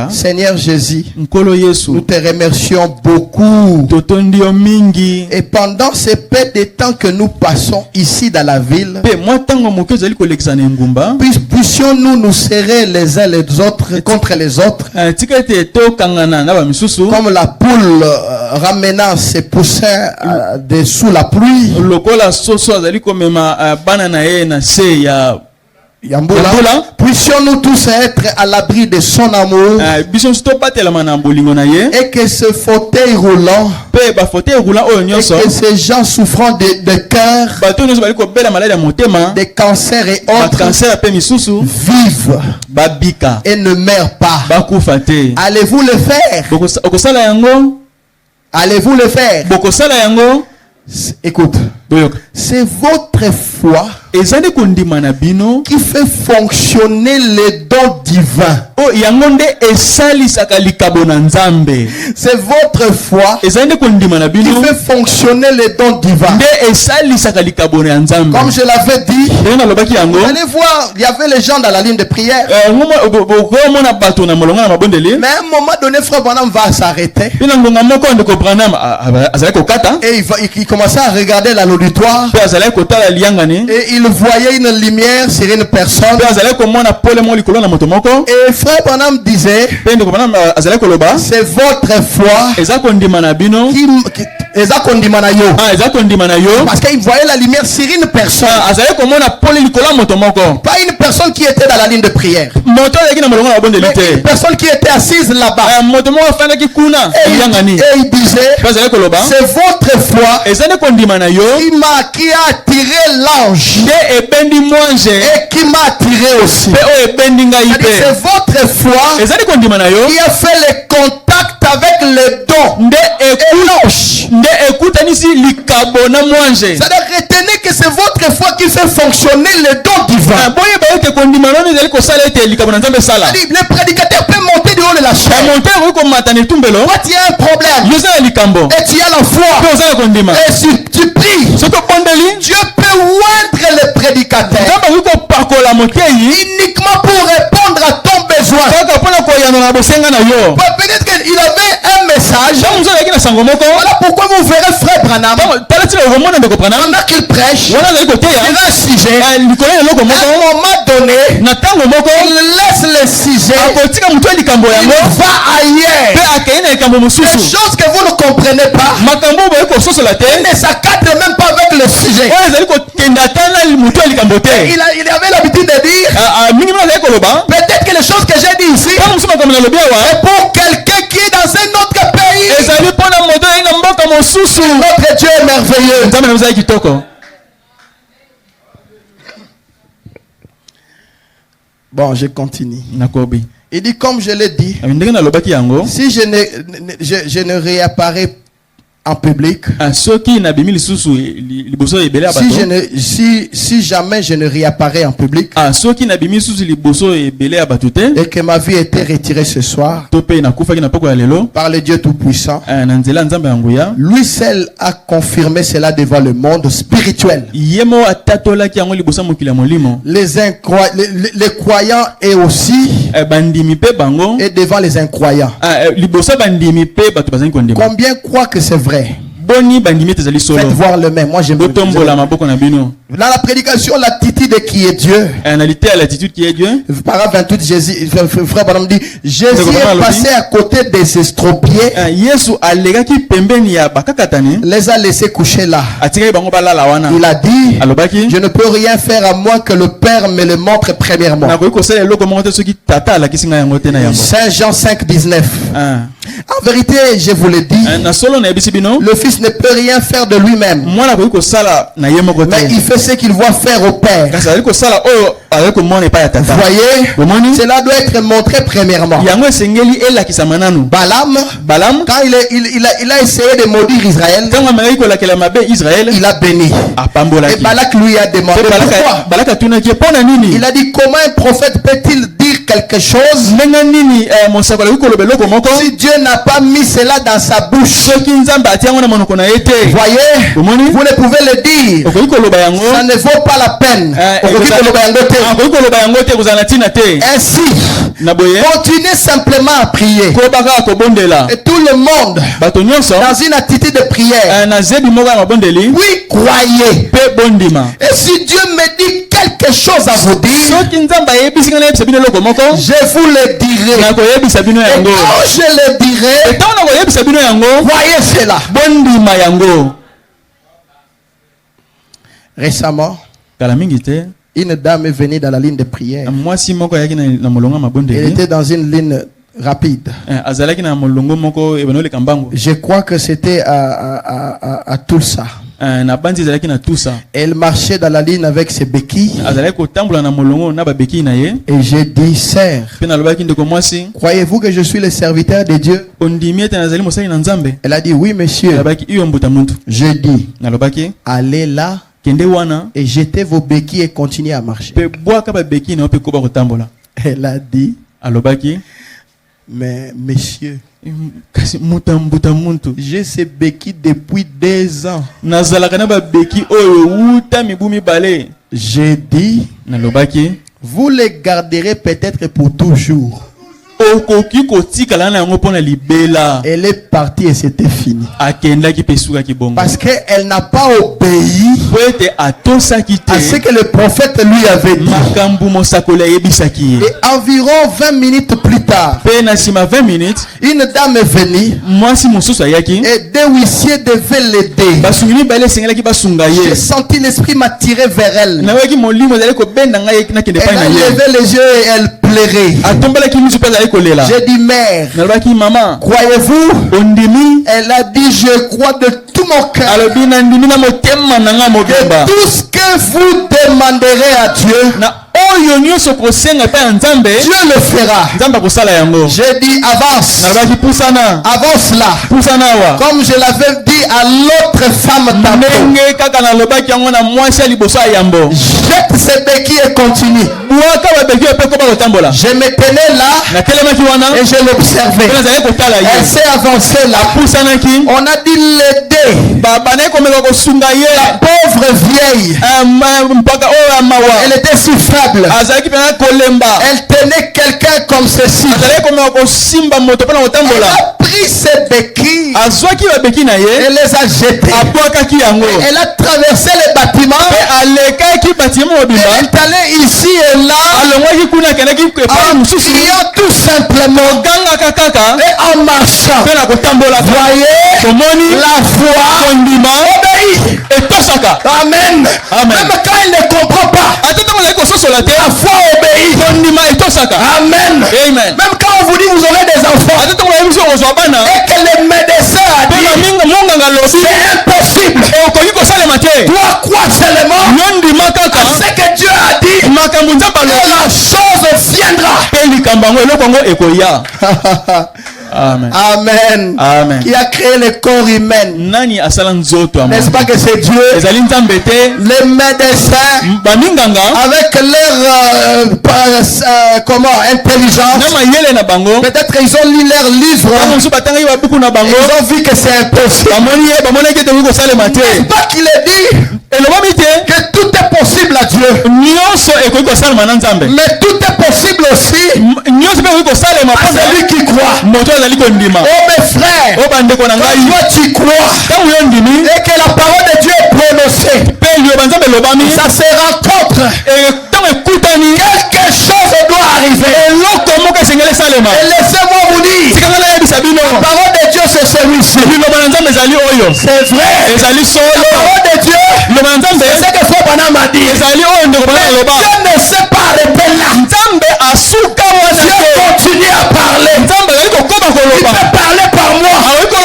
Seigneur Jésus, nous te remercions beaucoup. Et pendant ces peu de temps que nous passons ici dans la ville, puissions-nous nous serrer les uns les autres contre les autres, comme la poule ramenant ses poussins sous la pluie. Puissions-nous tous être à l'abri de son amour et que ce fauteuil roulant et que ces gens souffrant de cœur, de cancer et autres vivent et ne meurent pas. Allez-vous le faire? Allez-vous le faire? Écoute, c'est votre foi qui fait fonctionner les dons divins. C'est votre foi qui fait fonctionner les dons divins. Comme je l'avais dit, vous allez voir, il y avait les gens dans la ligne de prière. Mais à un moment donné, frère Branham va s'arrêter. Et il commençait à regarder l'auditoire. Et il voyait une lumière sur une personne. Et frère Branham disait, c'est votre foi parce qu'il voyait la lumière sur une personne, pas une personne qui était dans la ligne de prière. Mais une personne qui était assise là-bas. Et il disait, c'est votre foi qui a attiré l'ange et qui m'a attiré aussi. C'est votre foi qui a fait les contacts avec le don et l'ange. C'est-à-dire retenez que c'est votre foi qui fait fonctionner le don divin. Le prédicateur peut monter du haut de la chair. Toi tu as un problème et tu as la foi et si tu pries, Dieu peut oindre le prédicateur uniquement pour répondre à ton besoin. Peut-être qu'il avait un message. Voilà pourquoi vous verrez frère Branham pendant qu'il prêche, il a un sujet. À un moment donné, il laisse le sujet, il va ailleurs. Des choses que vous ne comprenez pas, il ne s'accadre même pas avec le sujet. Il avait l'habitude de dire, peut-être que les choses que j'ai dit ici, c'est pour quelqu'un qui est dans un autre pays. Notre Dieu est merveilleux. Bon, je continue. Il dit, comme je l'ai dit, si je ne réapparais en public, si jamais je ne réapparais en public et que ma vie était retirée ce soir par le Dieu Tout-Puissant, lui seul a confirmé cela devant le monde spirituel. Les croyants et aussi et devant les incroyants. Combien croient que c'est vrai? Faites voir le même. Moi j'aime bien. Dans la prédication, l'attitude qui est Dieu. Paragraphe 28, Jésus, frère Branham dit, Jésus est passé à côté des estropiés. Les a laissés coucher là. Il a dit, je ne peux rien faire à moins que le Père me le montre premièrement. Saint Jean 5, 19. En vérité, je vous le dis, le Fils ne peut rien faire de lui-même. Mais il fait ce qu'il voit faire au Père. Vous voyez, cela doit être montré premièrement. Balaam, quand il a essayé de maudire Israël, il a béni. Et Balak lui a demandé pourquoi. Il a dit, comment un prophète peut-il dire quelque chose si Dieu n'a pas mis cela dans sa bouche? Voyez, vous ne pouvez le dire, ça ne vaut pas la peine. Ainsi, continuez simplement à prier. Et tout le monde, dans une attitude de prière, oui, croyez. Et si Dieu me dit quelque chose à vous dire, je vous le dirai. Et quand je le dirai, croyez cela. Récemment, une dame est venue dans la ligne de prière. Elle était dans une ligne rapide. Je crois que c'était à Tulsa. Elle marchait dans la ligne avec ses béquilles. Et j'ai dit, sœur, croyez-vous que je suis le serviteur de Dieu? Elle a dit, oui monsieur. J'ai dit, allez là et jetez vos béquilles et continuez à marcher. Elle a dit, mais monsieur, j'ai ces béquilles depuis 2 ans. J'ai dit, vous les garderez peut-être pour toujours. Elle est partie et c'était fini. Parce qu'elle n'a pas obéi à ce que le prophète lui avait dit. Et environ 20 minutes plus tard, une dame est venue et deux huissiers devaient l'aider. J'ai senti l'esprit m'attirer vers elle. Elle a levé les yeux et elle pleurait. J'ai dit, mère, croyez-vous? Elle a dit, je crois de tout mon cœur que tout ce que vous demanderez à Dieu, Dieu le fera. J'ai dit, avance. Avance là. Comme je l'avais dit à l'autre femme tantôt. Jette ses béquilles et continue. Je me tenais là et je l'observais. Elle s'est avancée là. On a dit l'aider. La pauvre vieille. Elle était si faible. Elle tenait quelqu'un comme ceci. Elle a pris ses béquilles et les a jetées. Elle a traversé les bâtiments. Elle est allée ici et là en criant tout simplement et en marchant. Voyez, la foi obéit. Amen. Même quand elle ne comprend pas, la foi obéit. Amen. Même quand on vous dit vous aurez des enfants et que les médecins a dit c'est impossible, toi crois seulement à ce que Dieu a dit et la chose viendra. Amen. Amen. Amen. Qui a créé le corps humain? N'est-ce pas que c'est Dieu? Les médecins avec leur intelligence, peut-être ils ont lu leur livre, ils ont vu que c'est impossible. N'est-ce pas qu'il est dit que tout est possible à Dieu, mais tout est possible aussi à celui qui croit. Oh mes frères, quand toi tu crois et que la parole de Dieu est prononcée, ça se rencontre. Quelque chose doit arriver. Et laissez-moi vous dire, la parole de Dieu c'est celui-ci. C'est vrai. La parole de Dieu c'est ce que Frère Branham a dit. Dieu ne s'est pas arrêté là. Dieu continue à parler. Il peut parler par moi. Il peut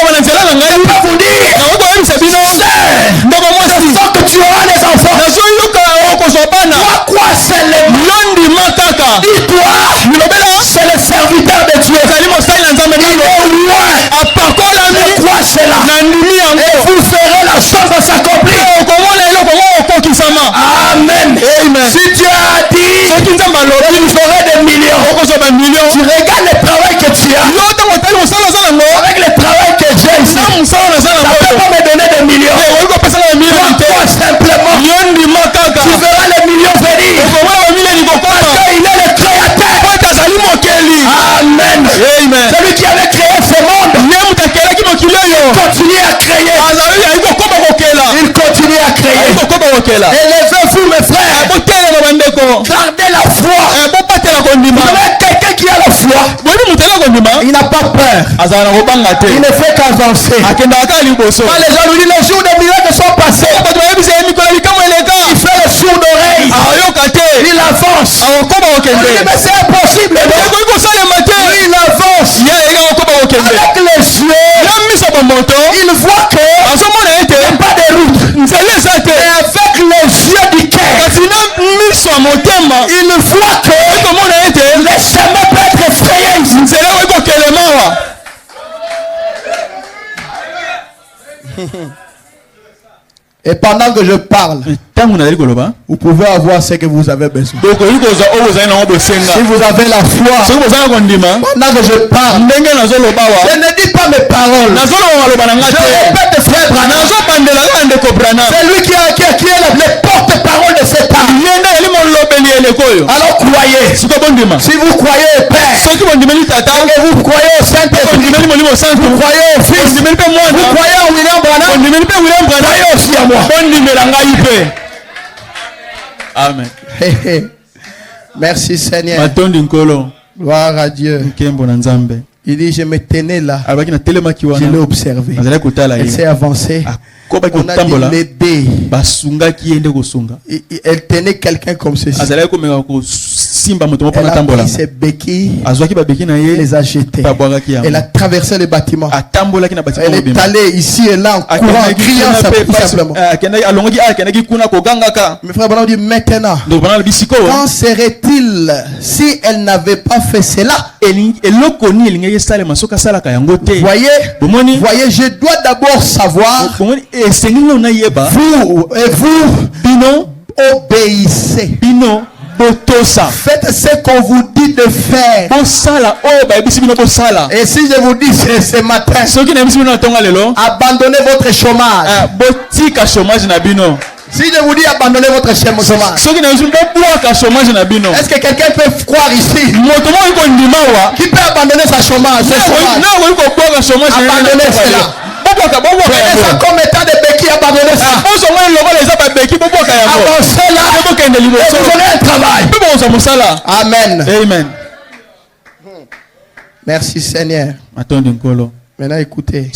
vous dire, je sens que tu auras des enfants. Toi quoi c'est le dis-toi, c'est le serviteur de Dieu. Il est loin. Mais quoi c'est là? Et vous ferez la chose à s'accomplir. Amen. Si Dieu a dit, vous ferez des millions. Tu regardes le travail que tu as avec le travail que j'ai ici. Ça ne peut pas me donner des millions. Toi simplement, tu verras les millions venir. Parce qu'il est le créateur. Amen. Celui qui avait créé ce monde, il continue à créer. Il continue à créer. Élevez-vous mes frères. Gardez la foi. Vous avez quelqu'un qui a la foi. Il n'a pas peur. Il ne fait qu'avancer. Quand les gens lui disent les jours des miracles sont passés, il fait le sourd d'oreille. Il avance. Il dit mais c'est impossible. Il avance. Avec les yeux, il voit que il n'y a pas de route. Mais avec les yeux du cœur, il voit que le chemin peut être effrayant. Et pendant que je parle, vous pouvez avoir ce que vous avez besoin. Si vous avez la foi, pendant que je parle, je ne dis pas mes paroles. Je répète frère Branham. C'est lui qui est le porte-parole de cette âme. Alors croyez. Si vous croyez au Père, et vous croyez au Saint-Esprit, vous croyez au Fils, vous croyez au William Branham, croyez aussi à moi. Amen. Merci Seigneur. Gloire à Dieu. Il dit, je me tenais là. Je l'ai observé. Elle s'est avancée. On a dû l'aider. Elle tenait quelqu'un comme ceci. Elle a pris ses béquilles. Elle les a jetés. Elle a traversé le bâtiment. Elle est allée ici et là en courant, en criant simplement. Mes frères, on dit maintenant, quand serait-il si elle n'avait pas fait cela? Voyez, je dois d'abord savoir. Vous obéissez. Faites ce qu'on vous dit de faire. Et si je vous dis ce matin, abandonnez votre chômage. Si je vous dis abandonnez votre chômage, est-ce que quelqu'un peut croire ici qui peut abandonner sa chômage? Abandonnez cela. Prenez ça comme étant des béquilles, abandonnez ça. Avancez là et vous aurez un travail. Amen. Amen. Merci Seigneur. Maintenant écoutez,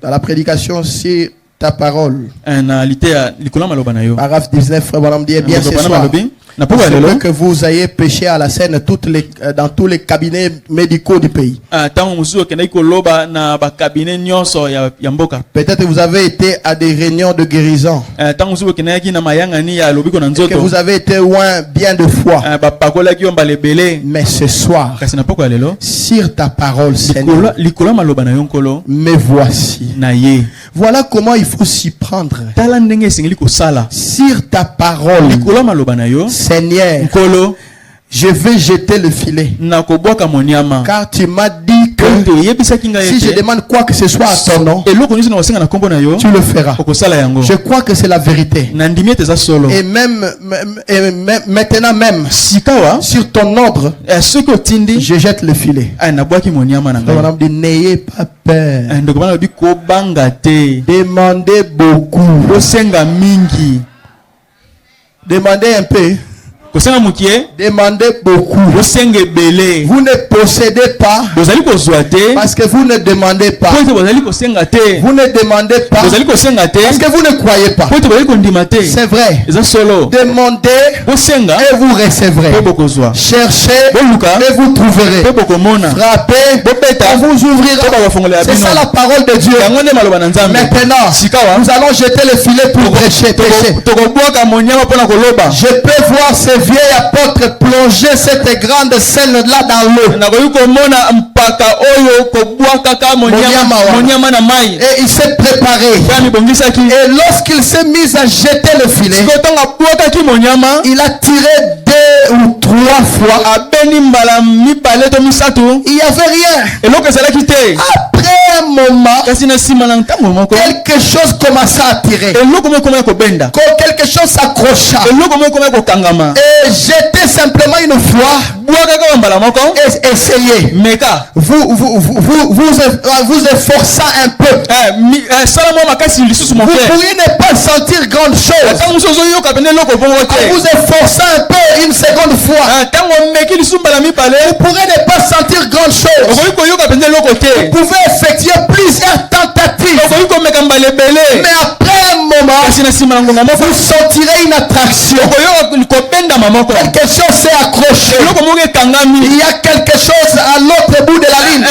dans la prédication sur ta parole, paragraphe 19, frère Branham dit, bien ce soir, c'est vrai que vous ayez péché à la scène dans tous les cabinets médicaux du pays. Peut-être vous avez été à des réunions de guérison. Et que vous avez été loin bien de fois. Mais ce soir, sur ta parole, Seigneur, me voici. Voilà comment il faut s'y prendre. Sur ta parole, Seigneur, je vais jeter le filet. Car tu m'as dit que si je demande quoi que ce soit à ton nom, tu le feras. Je crois que c'est la vérité. Et même maintenant même, sur ton ordre, je jette le filet. On dit, n'ayez pas peur. Demandez beaucoup. Demandez un peu. Demandez beaucoup. Vous ne possédez pas parce que vous ne demandez pas. Vous ne demandez pas parce que vous ne croyez pas. C'est vrai. Demandez et vous recevrez. Cherchez et vous trouverez. Frappez, on vous ouvrira. C'est ça la parole de Dieu. Maintenant, nous allons jeter le filet pour prêcher. Je peux voir ces vieil apôtre plonger cette grande scène là dans l'eau. Et il s'est préparé. Et lorsqu'il s'est mis à jeter le filet, il a tiré 2 ou 3 fois. Il n'y avait rien. Après un moment, quelque chose commença à tirer. Quelque chose s'accrocha. Et jetez simplement une fois. Et essayez. Vous efforçant un peu. Vous pourriez ne pas sentir grande chose. En vous efforçant un peu une seconde fois. Vous pourrez ne pas sentir grande chose. Vous pouvez effectuer plusieurs tentatives. Mais après un moment, vous sentirez une attraction. Quelque chose s'est accroché. Il y a quelque chose à l'autre bout de la ligne.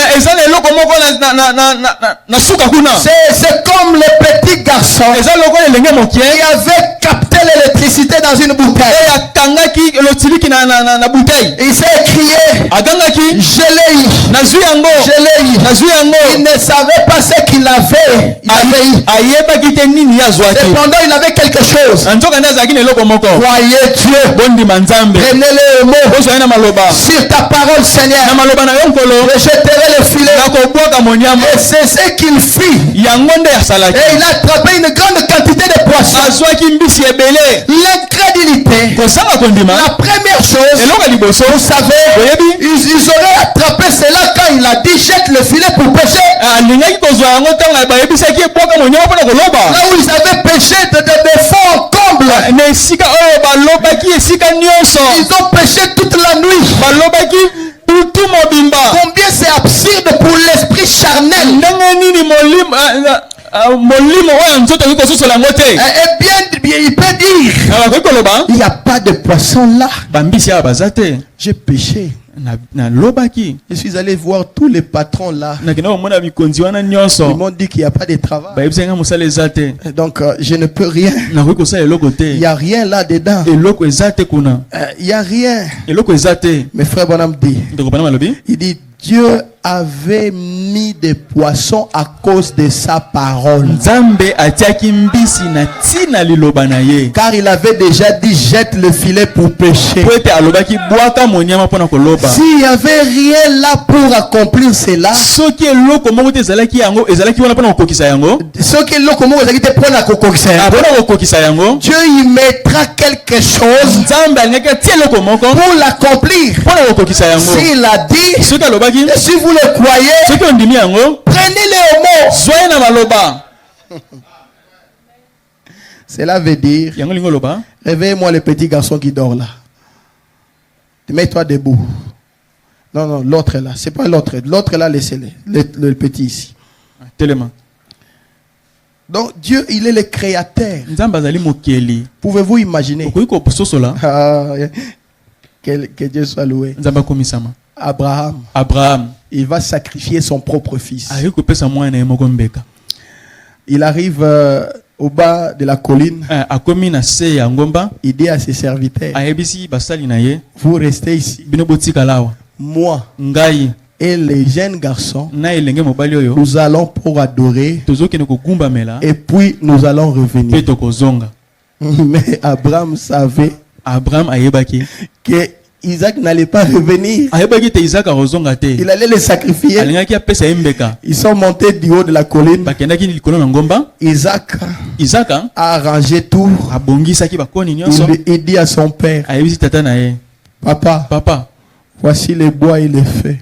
C'est comme le petit garçon qui avait capté l'électricité dans une bouteille. Il s'est écrié, je l'ai eu. Il ne savait pas ce qu'il avait. Cependant, il avait quelque chose. Croyez Dieu. Prenez les mots sur ta parole, Seigneur. Je jeterai le filet. Et c'est ce qu'il fit. Et il a attrapé une grande quantité de poissons. L'incrédulité. La première chose, vous savez, ils auraient attrapé cela quand il a dit jette le filet pour pêcher. Là où ils avaient pêché de fond en comble. Ils ont pêché toute la nuit. Combien c'est absurde pour l'esprit charnel. Eh bien, il peut dire, il n'y a pas de poisson là. J'ai pêché. Je suis allé voir tous les patrons là. Ils m'ont dit qu'il n'y a pas de travail. Donc je ne peux rien. Il n'y a rien là dedans. Il n'y a rien. Mes frères Bonham dit, il dit Dieu avait mis des poissons à cause de sa parole. Car il avait déjà dit jette le filet pour pêcher. S'il n'y avait rien là pour accomplir cela, Dieu y mettra quelque chose pour l'accomplir. S'il a dit, et si vous le croyez, prenez-les au mot. Cela veut dire, réveille-moi le petit garçon qui dort là. Mets-toi debout. Non, l'autre là. C'est pas l'autre. L'autre là, laissez-le. Le petit ici. Donc Dieu, il est le créateur. Pouvez-vous imaginer? Que Dieu soit loué. Abraham, il va sacrifier son propre fils. Il arrive au bas de la colline. Il dit à ses serviteurs, vous restez ici. Moi et les jeunes garçons, nous allons pour adorer. Et puis nous allons revenir. Mais Abraham savait que Isaac n'allait pas revenir. Il allait les sacrifier. Ils sont montés du haut de la colline. Isaac a arrangé tout. Il dit à son père, Papa, voici les bois et les feux.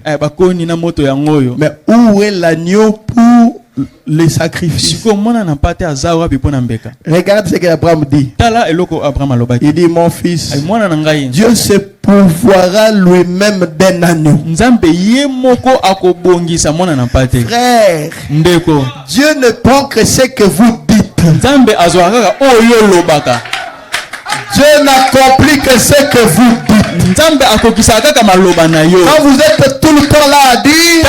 Mais où est l'agneau pour les sacrifices? Regarde ce qu'Abraham dit. Il dit, mon fils, Dieu se pourvoira lui-même d'un agneau. Frère, Dieu ne prend que ce que vous dites. Dieu n'accomplit que ce que vous dites. Quand vous êtes tout le temps là à dire,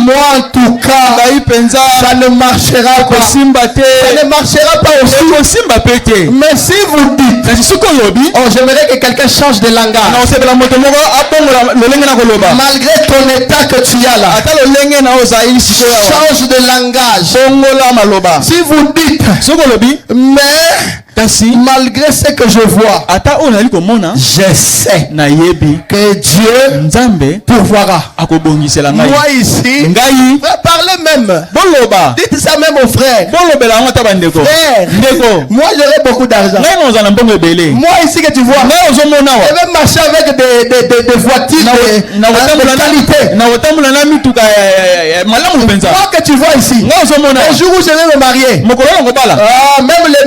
moi en tout cas, ça ne marchera pas. Ça ne marchera pas aussi. Mais si vous dites, oh, j'aimerais que quelqu'un change de langage. Malgré ton état que tu as là, change de langage. Si vous dites, mais malgré ce que je vois, je sais que Dieu pourvoira. Moi ici, parlez même. Dites ça même aux frères. Frère, moi j'aurais beaucoup d'argent. Moi ici que tu vois, je vais marcher avec des voitures de qualité. Moi que tu vois ici, le jour où je vais me marier, même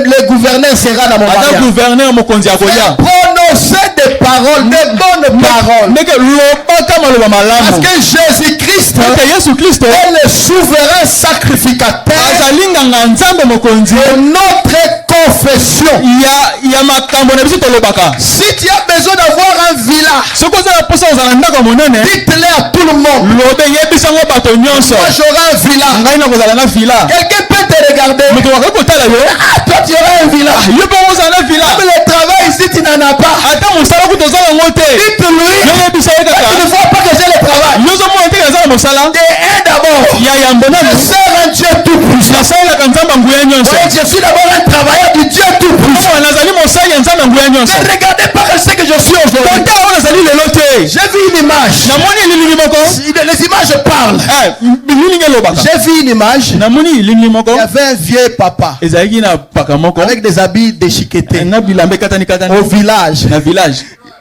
le gouverneur sera dans mon mariage. Prononcer des paroles, des bonnes paroles. Parce que Jésus-Christ est le souverain sacrificateur de notre confession. Si tu as besoin d'avoir un village villa. Dites-le à tout le monde. Moi j'aurai un villa. Quelqu'un peut te regarder. Ah, toi tu auras un villa. Mais le travail ici tu n'en as pas. Dites-lui. Tu ne vois pas que j'ai le travail. T'es un d'abord. Sers un Dieu tout puissant. Je suis d'abord un travailleur du Dieu tout puissant. Ne regardez pas ce que je suis aujourd'hui. J'ai vu une image. Les images parlent. J'ai vu une image. Il y avait un vieux papa avec des habits déchiquetés au village.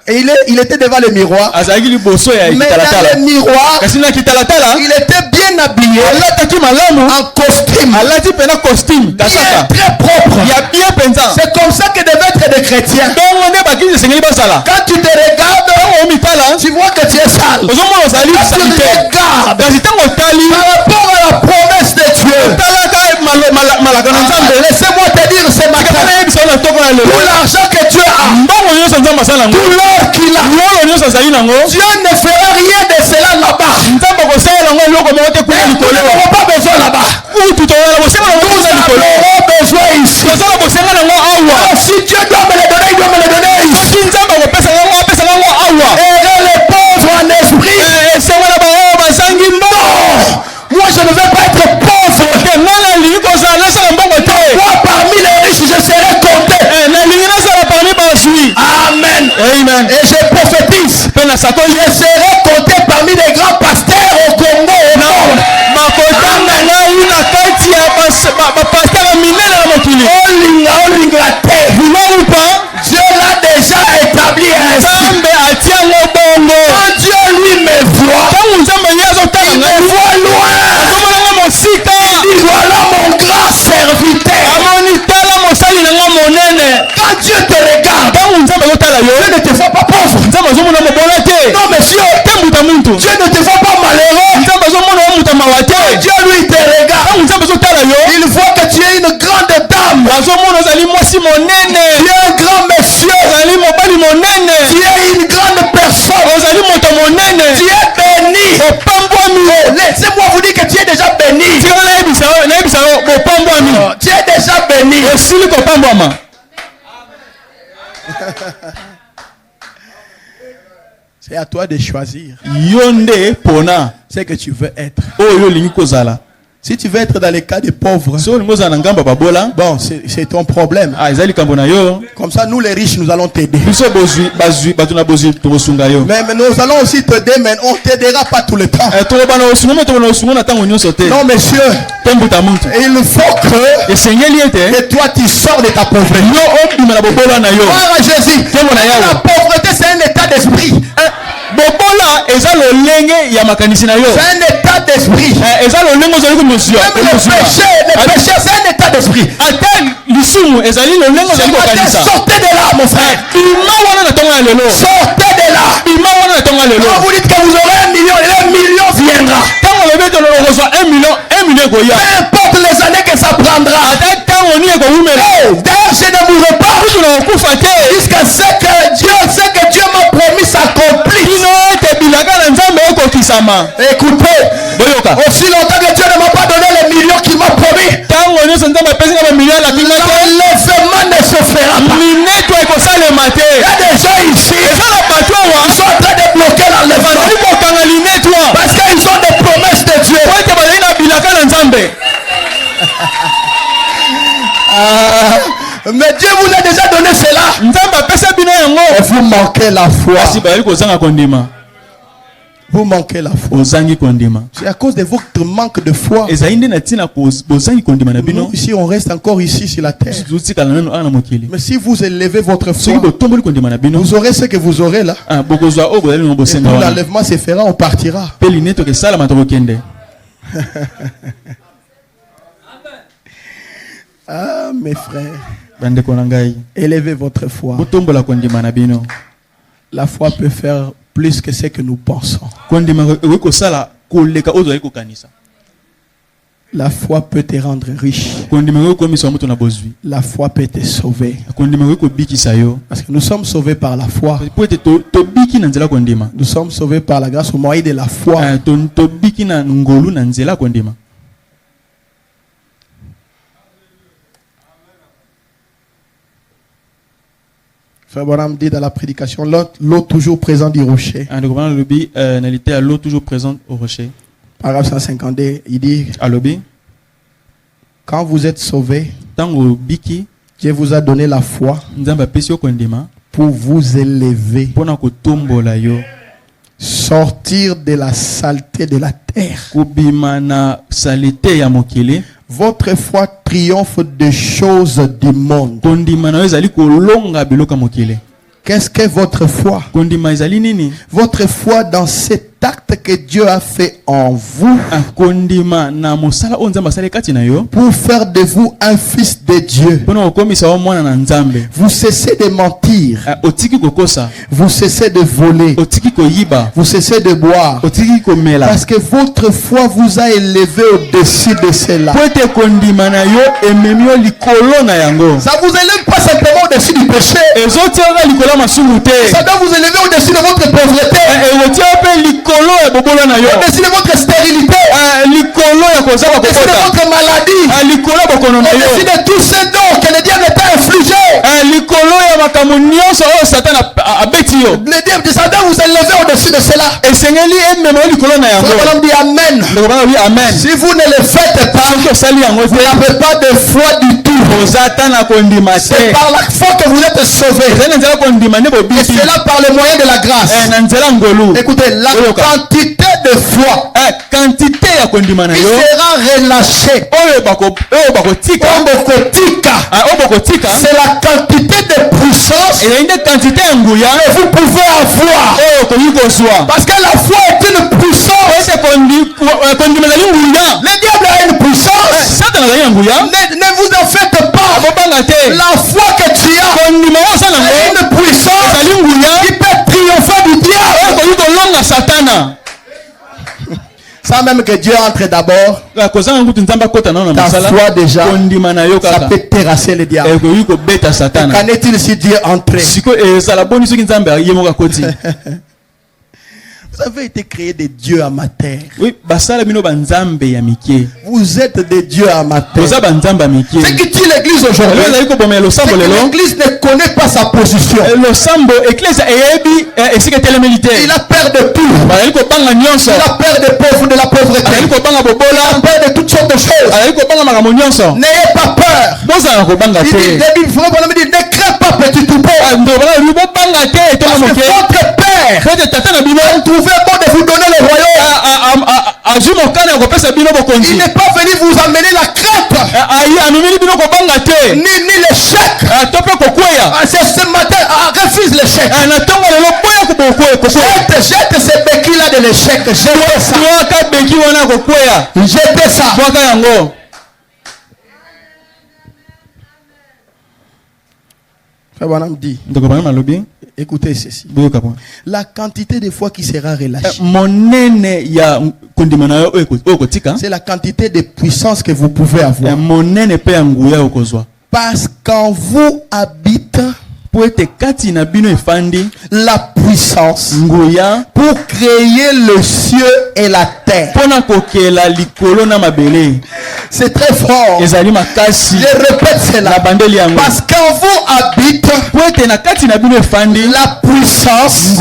Et il était devant le miroir. Mais dans le miroir, il était bien habillé en costume. Très propre. C'est comme ça que devaient être des chrétiens. Quand tu te regardes, tu vois que tu es sale. Quand tu regardes par rapport à la promesse de Dieu, laissez-moi te dire ce matin, tout l'argent que Dieu a, tout l'or qu'il a, Dieu ne fera rien de cela là-bas. Nous n'avons pas besoin là-bas. Nous avons besoin ici. Si Dieu doit me le donner, il doit me le donner ici. Et les pauvres en esprit. Non, moi je ne veux pas être pauvre. Moi parmi les riches je serai compté. Amen. Et je prophétise. Je serai compté parmi les grands pasteurs au Congo. Dieu l'a déjà établi ainsi. Quand Dieu lui me voit, il me voit loin. Il dit voilà mon grand serviteur. Quand Dieu te regarde, Dieu ne te voit pas pauvre. Non monsieur, Dieu ne te voit pas malheureux. Dieu lui te regarde, il voit que tu es une grande dame. Tu es un grand monsieur. Tu es une grande personne. Tu es béni. Laissez-moi vous dire que tu es déjà béni. Tu es déjà béni. C'est à toi de choisir ce que tu veux être. Si tu veux être dans les cas des pauvres, bon, c'est ton problème. Comme ça, nous les riches, nous allons t'aider. Mais nous allons aussi t'aider, mais on ne t'aidera pas tout le temps. Non, monsieur, il faut que toi tu sors de ta pauvreté. Gloire à Jésus. La pauvreté, c'est un état d'esprit. C'est un état d'esprit. Même le péché, c'est un état d'esprit. Sortez de là, mon frère. Sortez de là. Quand vous dites que vous aurez 1 million, et 1 million viendra. Peu importe les années que ça prendra. D'ailleurs, je ne mourrai pas jusqu'à ce que Dieu m'a promis s'accomplit. Écoutez, aussi longtemps que Dieu ne m'a pas donné les millions qu'il m'a promis, l'enlèvement ne se fera pas. Il y a des gens ici qui sont en train de bloquer l'enlèvement parce qu'ils ont des promesses de Dieu. Mais Dieu vous a déjà donné cela. Et vous manquez la foi. Vous manquez la foi. C'est à cause de votre manque de foi. Nous, ici, on reste encore ici sur la terre. Mais si vous élevez votre foi, vous aurez ce que vous aurez là. Et puis l'enlèvement se fera, on partira. Ah, mes frères, élevez votre foi. La foi peut faire plus que ce que nous pensons. La foi peut te rendre riche. La foi peut te sauver. Parce que nous sommes sauvés par la foi. Nous sommes sauvés par la grâce au moyen de la foi. Frère Branham dit dans la prédication, l'eau toujours présente du rocher. L'eau toujours présente au rocher. Paragraphe 152, il dit, quand vous êtes sauvés, Dieu vous a donné la foi pour vous élever, sortir de la saleté de la terre. Votre foi triomphe des choses du monde. Qu'est-ce que votre foi? Votre foi dans cet acte que Dieu a fait en vous pour faire de vous un fils de Dieu. Vous cessez de mentir. Vous cessez de voler. Vous cessez de boire. Parce que votre foi vous a élevé au-dessus de cela. Ça vous élève pas simplement au-dessus du péché. Ça doit vous élever au-dessus de votre pauvreté. Au-dessus de votre stérilité. Au-dessus de votre maladie. Au-dessus de tous ces dons que le diable t'a infligé. Le diable, ça doit vous élever au-dessus de cela. Dit Amen. Si vous ne le faites pas, vous n'avez pas de foi du tout. C'est par la foi que vous êtes sauvés. Et c'est là par le moyen de la grâce. Écoutez, la quantité de foi qui sera relâchée. C'est la quantité de puissance que vous pouvez avoir. Parce que la foi est une puissance. Le diable a une puissance. Ne vous en faites pas. La foi que tu as est une puissance qui peut triompher du diable. Sans même que Dieu entre d'abord, ta foi déjà, ça peut terrasser le diable. Qu'en est-il si Dieu entre? Vous avez été créé des dieux amateurs. Vous êtes des dieux amateurs. Ce qui tue l'église aujourd'hui, c'est que l'église ne connaît pas sa position. Il a peur de tout. Il a peur de pauvre, de la pauvreté. Il a peur de toutes sortes de choses. N'ayez pas peur. Il dit, ne crains pas, petit toupet. Parce que votre Père a trouvé bon de vous donner le royaume. Il n'est pas venu vous amener la crainte ni l'échec. C'est ce matin, refuse l'échec. Jette ces béquilles là de l'échec. Jetez ça. Frère Branham dit, écoutez ceci. La quantité de foi qui sera relâchée, c'est la quantité de puissance que vous pouvez avoir. Parce qu'en vous habite la puissance pour créer le ciel et la terre. C'est très fort. Je répète cela. Parce qu'en vous habite la puissance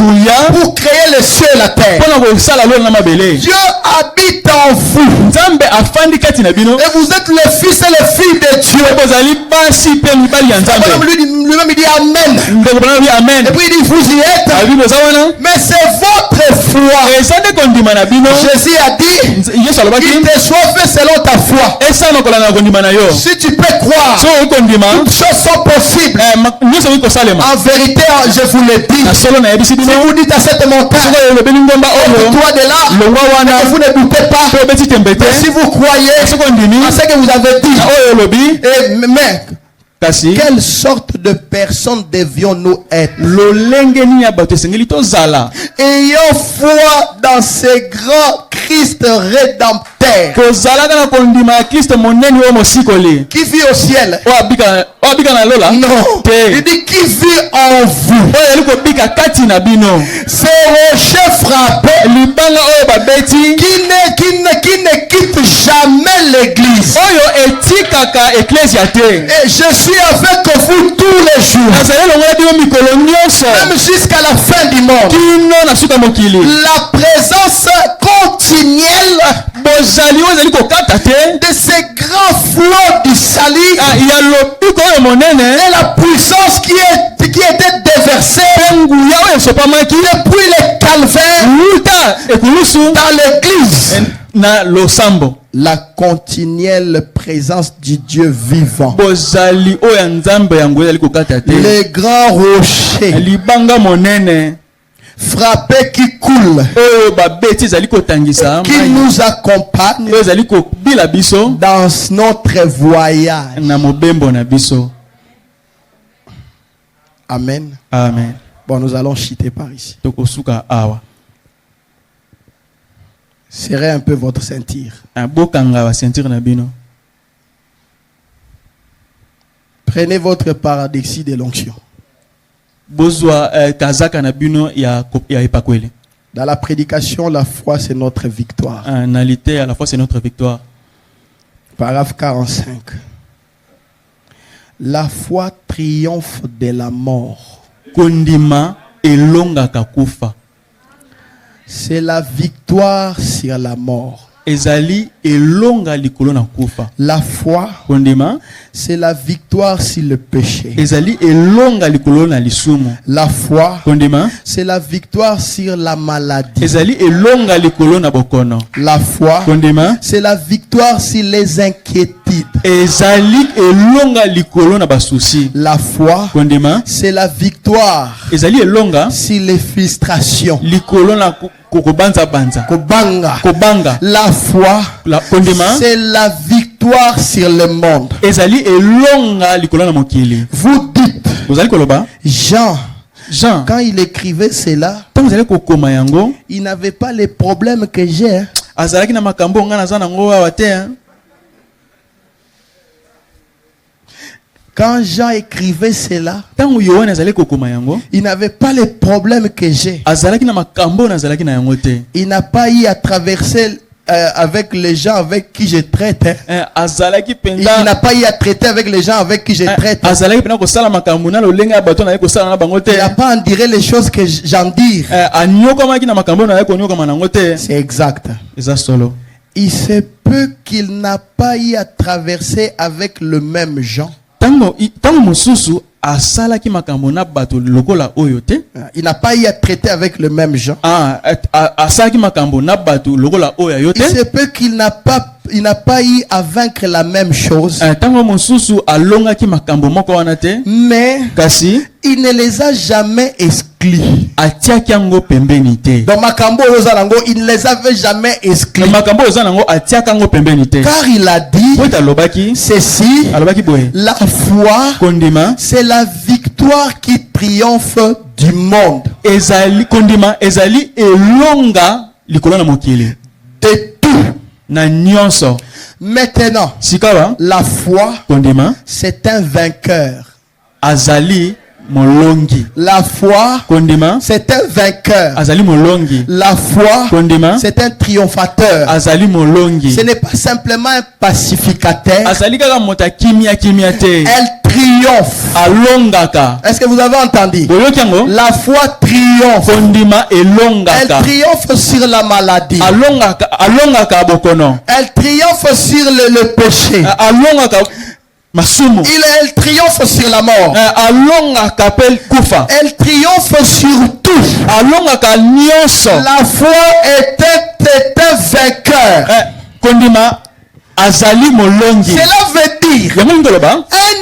pour créer le ciel et la terre. Dieu habite en vous. Et vous êtes le fils et le fille de Dieu. Lui-même il dit Amen. Et puis il dit vous y êtes. Mais c'est votre foi. Jésus a dit il te soit fait selon ta foi. Si tu peux croire, toutes choses sont possibles. En vérité, je vous le dis, si vous dites à cette montagne toi de là, et vous ne doutez pas, mais si vous croyez à ce que vous avez dit, mais quelle sorte de personnes devions-nous être? Ayant foi dans ce grand Christ rédempteur terre. Qui vit au ciel. Non. Il dit qui vit en vous. C'est rocher frappé qui ne quitte jamais l'église. Et je suis avec vous tous les jours. Même jusqu'à la fin du monde. La présence continuelle de ces grands flots du salut et la puissance qui était déversée depuis le calvaire dans l'église. La continuelle présence du Dieu vivant. Les grands rochers frappés qui coulent, qui nous accompagnent dans notre voyage. Amen. Amen. Bon, nous allons chuter par ici. Serrez un peu votre ceinture. Prenez votre paradoxie de l'onction. Dans la prédication, la foi c'est notre victoire. Paragraphe 45. La foi triomphe de la mort. C'est la victoire sur la mort. La foi, c'est la victoire sur le péché. La foi, c'est la victoire sur la maladie. La foi, c'est la victoire sur les inquiétudes. La foi, c'est la victoire sur les frustrations. La foi, c'est la victoire sur le monde. Vous dites, Jean, quand il écrivait cela, il n'avait pas les problèmes que j'ai. Quand Jean écrivait cela, il n'avait pas les problèmes que j'ai. Il n'a pas eu à traverser avec les gens avec qui je traite. Il n'a pas eu à traiter avec les gens avec qui je traite. Il n'a pas à dire les choses que j'en dis. C'est exact. Il se peut qu'il n'a pas eu à traverser avec le même Jean. Il n'a pas eu à traiter avec le même Jean. Il se peut qu'il n'a pas eu à vaincre la même chose. Mais il ne les a jamais exclus. Dans Makambo Rosalango, il ne les avait jamais exclus. Car il a dit ceci: la foi, c'est la victoire qui triomphe du monde. De tout. Maintenant, la foi, c'est un vainqueur. La foi, c'est un vainqueur. La foi, c'est un triomphateur. Ce n'est pas simplement un pacificateur. Elle triomphe. Est-ce que vous avez entendu? La foi triomphe. Elle triomphe sur la maladie. Elle triomphe sur le péché. Elle triomphe sur la mort. Elle triomphe sur tout. La foi est un vainqueur. Cela veut dire un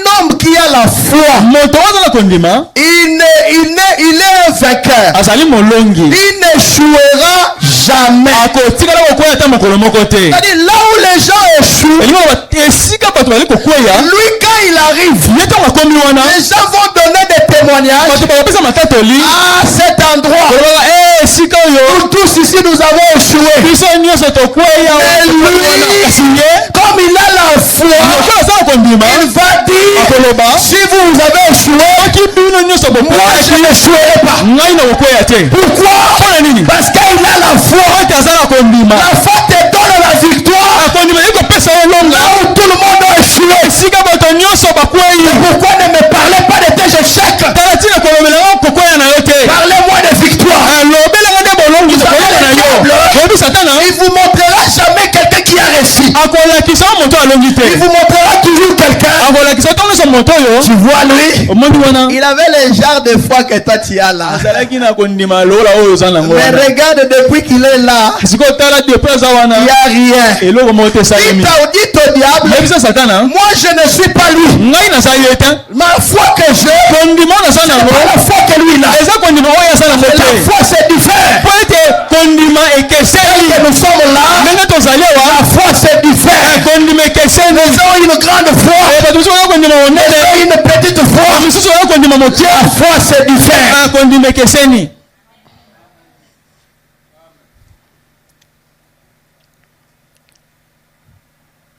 homme qui a la foi, il est un vainqueur. Il n'échouera jamais. C'est-à-dire là où les gens échouent, lui quand il arrive, les gens vont donner des témoignages. Ah, cet endroit où tous ici nous avons échoué. Mais lui, comme il a la foi, il va dire, si vous avez échoué, moi je n'échouerai pas. Pourquoi? Parce qu'il a la foi. La foi te donne la victoire. Là où tout le monde a échoué. Pourquoi ne me parlez pas de tes échecs? Parlez-moi de victoire. Il vous montrera jamais quelqu'un qui a réussi. Il vous montrera toujours quelqu'un. Tu vois lui, il avait le genre de foi que toi tu as là. Mais regarde depuis qu'il est là, il n'y a rien. Dites au diable, moi je ne suis pas lui. Ma foi que j'ai, c'est pas la foi que lui a. La foi c'est différent. Que nous sommes là, la foi c'est différent. Nous avons une grande foi, nous avons une petite foi. La foi c'est différent.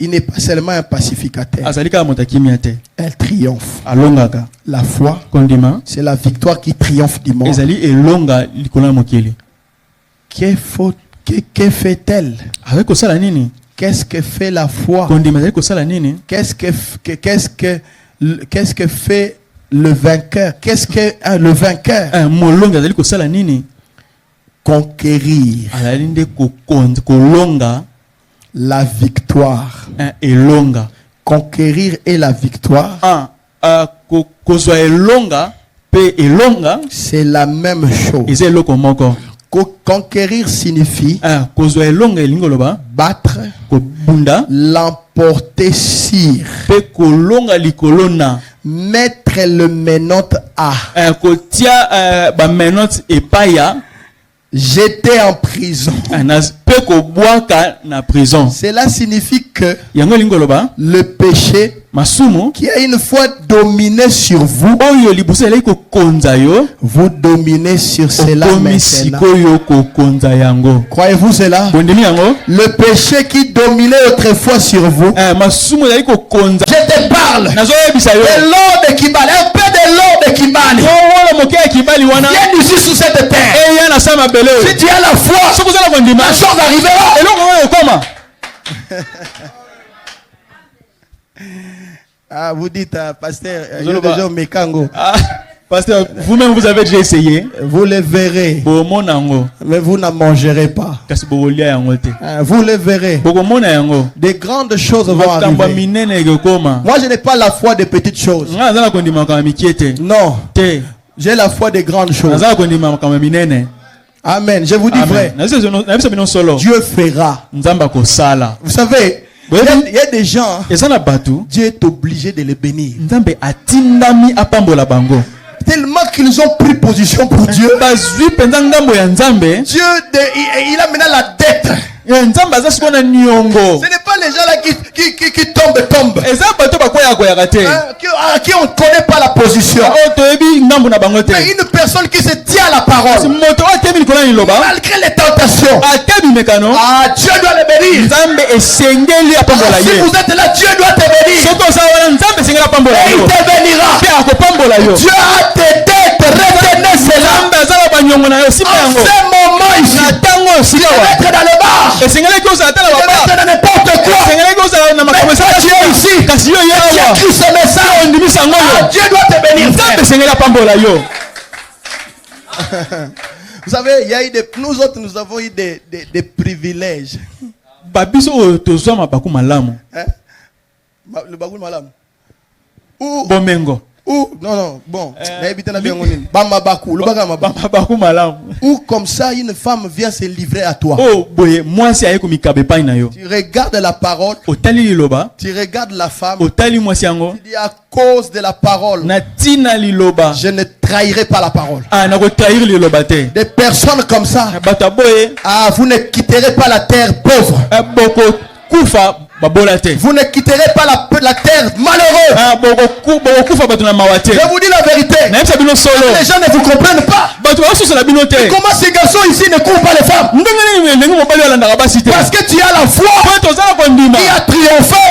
Il n'est pas seulement un pacificateur. Elle triomphe. La foi, c'est la victoire qui triomphe du monde. Que fait-elle? Qu'est-ce que fait la foi? Qu'est-ce que fait le vainqueur? Qu'est-ce que le vainqueur? Conquérir la victoire. Conquérir et la victoire, c'est la même chose. Conquérir signifie battre, l'emporter sur, mettre le menotte à, jeter en prison. Cela signifie que le péché qui a une fois dominé sur vous, vous dominez sur cela maintenant. Croyez-vous cela? Le péché qui dominait autrefois sur vous, je te parle de l'ordre qui balaye, un peu de l'ordre qui balaye. Viens ici sur cette terre. Si tu as la foi, la chose arrivera. Ah, vous dites, pasteur, pasteur, vous-même vous avez déjà essayé. Vous le verrez. Mais vous n'en mangerez pas. Vous le verrez. Des grandes choses vont arriver. Moi, je n'ai pas la foi des petites choses. Non. J'ai la foi des grandes choses. Amen. Je vous dis vrai. Dieu fera. Vous savez, il y a des gens, Dieu est obligé de les bénir. Tellement qu'ils ont pris position pour Dieu. Dieu, il a maintenant la dette. Ce n'est pas les gens là qui tombent. À qui on ne connaît pas la position. Mais une personne qui se tient à la parole, malgré les tentations, Dieu doit le bénir. Si vous êtes là, Dieu doit te bénir. Et il te bénira. Dieu a tes dettes, retenez cela. En ce moment ici, tu vas être dans le bar. Tu vas être dans n'importe quoi. Mais toi tu es ici. Tu as écrit ce message. Dieu doit te bénir. Vous savez, nous autres, nous avons eu des privilèges. Le bagou malam. Ou Ou non bon ou comme ça une femme vient se livrer à toi. Oh boye moi si ayeko mikabe pa na yo. Tu regardes la parole. Otali liloba. Tu regardes la femme. Otali moi si yango. Tu dis à cause de la parole. Na tina liloba. Je ne trahirai pas la parole. Ah na ko trahir liloba te. Des personnes comme ça. Bata boye. Ah vous ne quitterez pas la terre pauvre. Boko kufa. Vous ne quitterez pas la terre malheureuse. Je vous dis la vérité. Les gens ne vous comprennent pas. Comment ces garçons ici ne courent pas les femmes? Parce que tu as la foi qui a triomphé.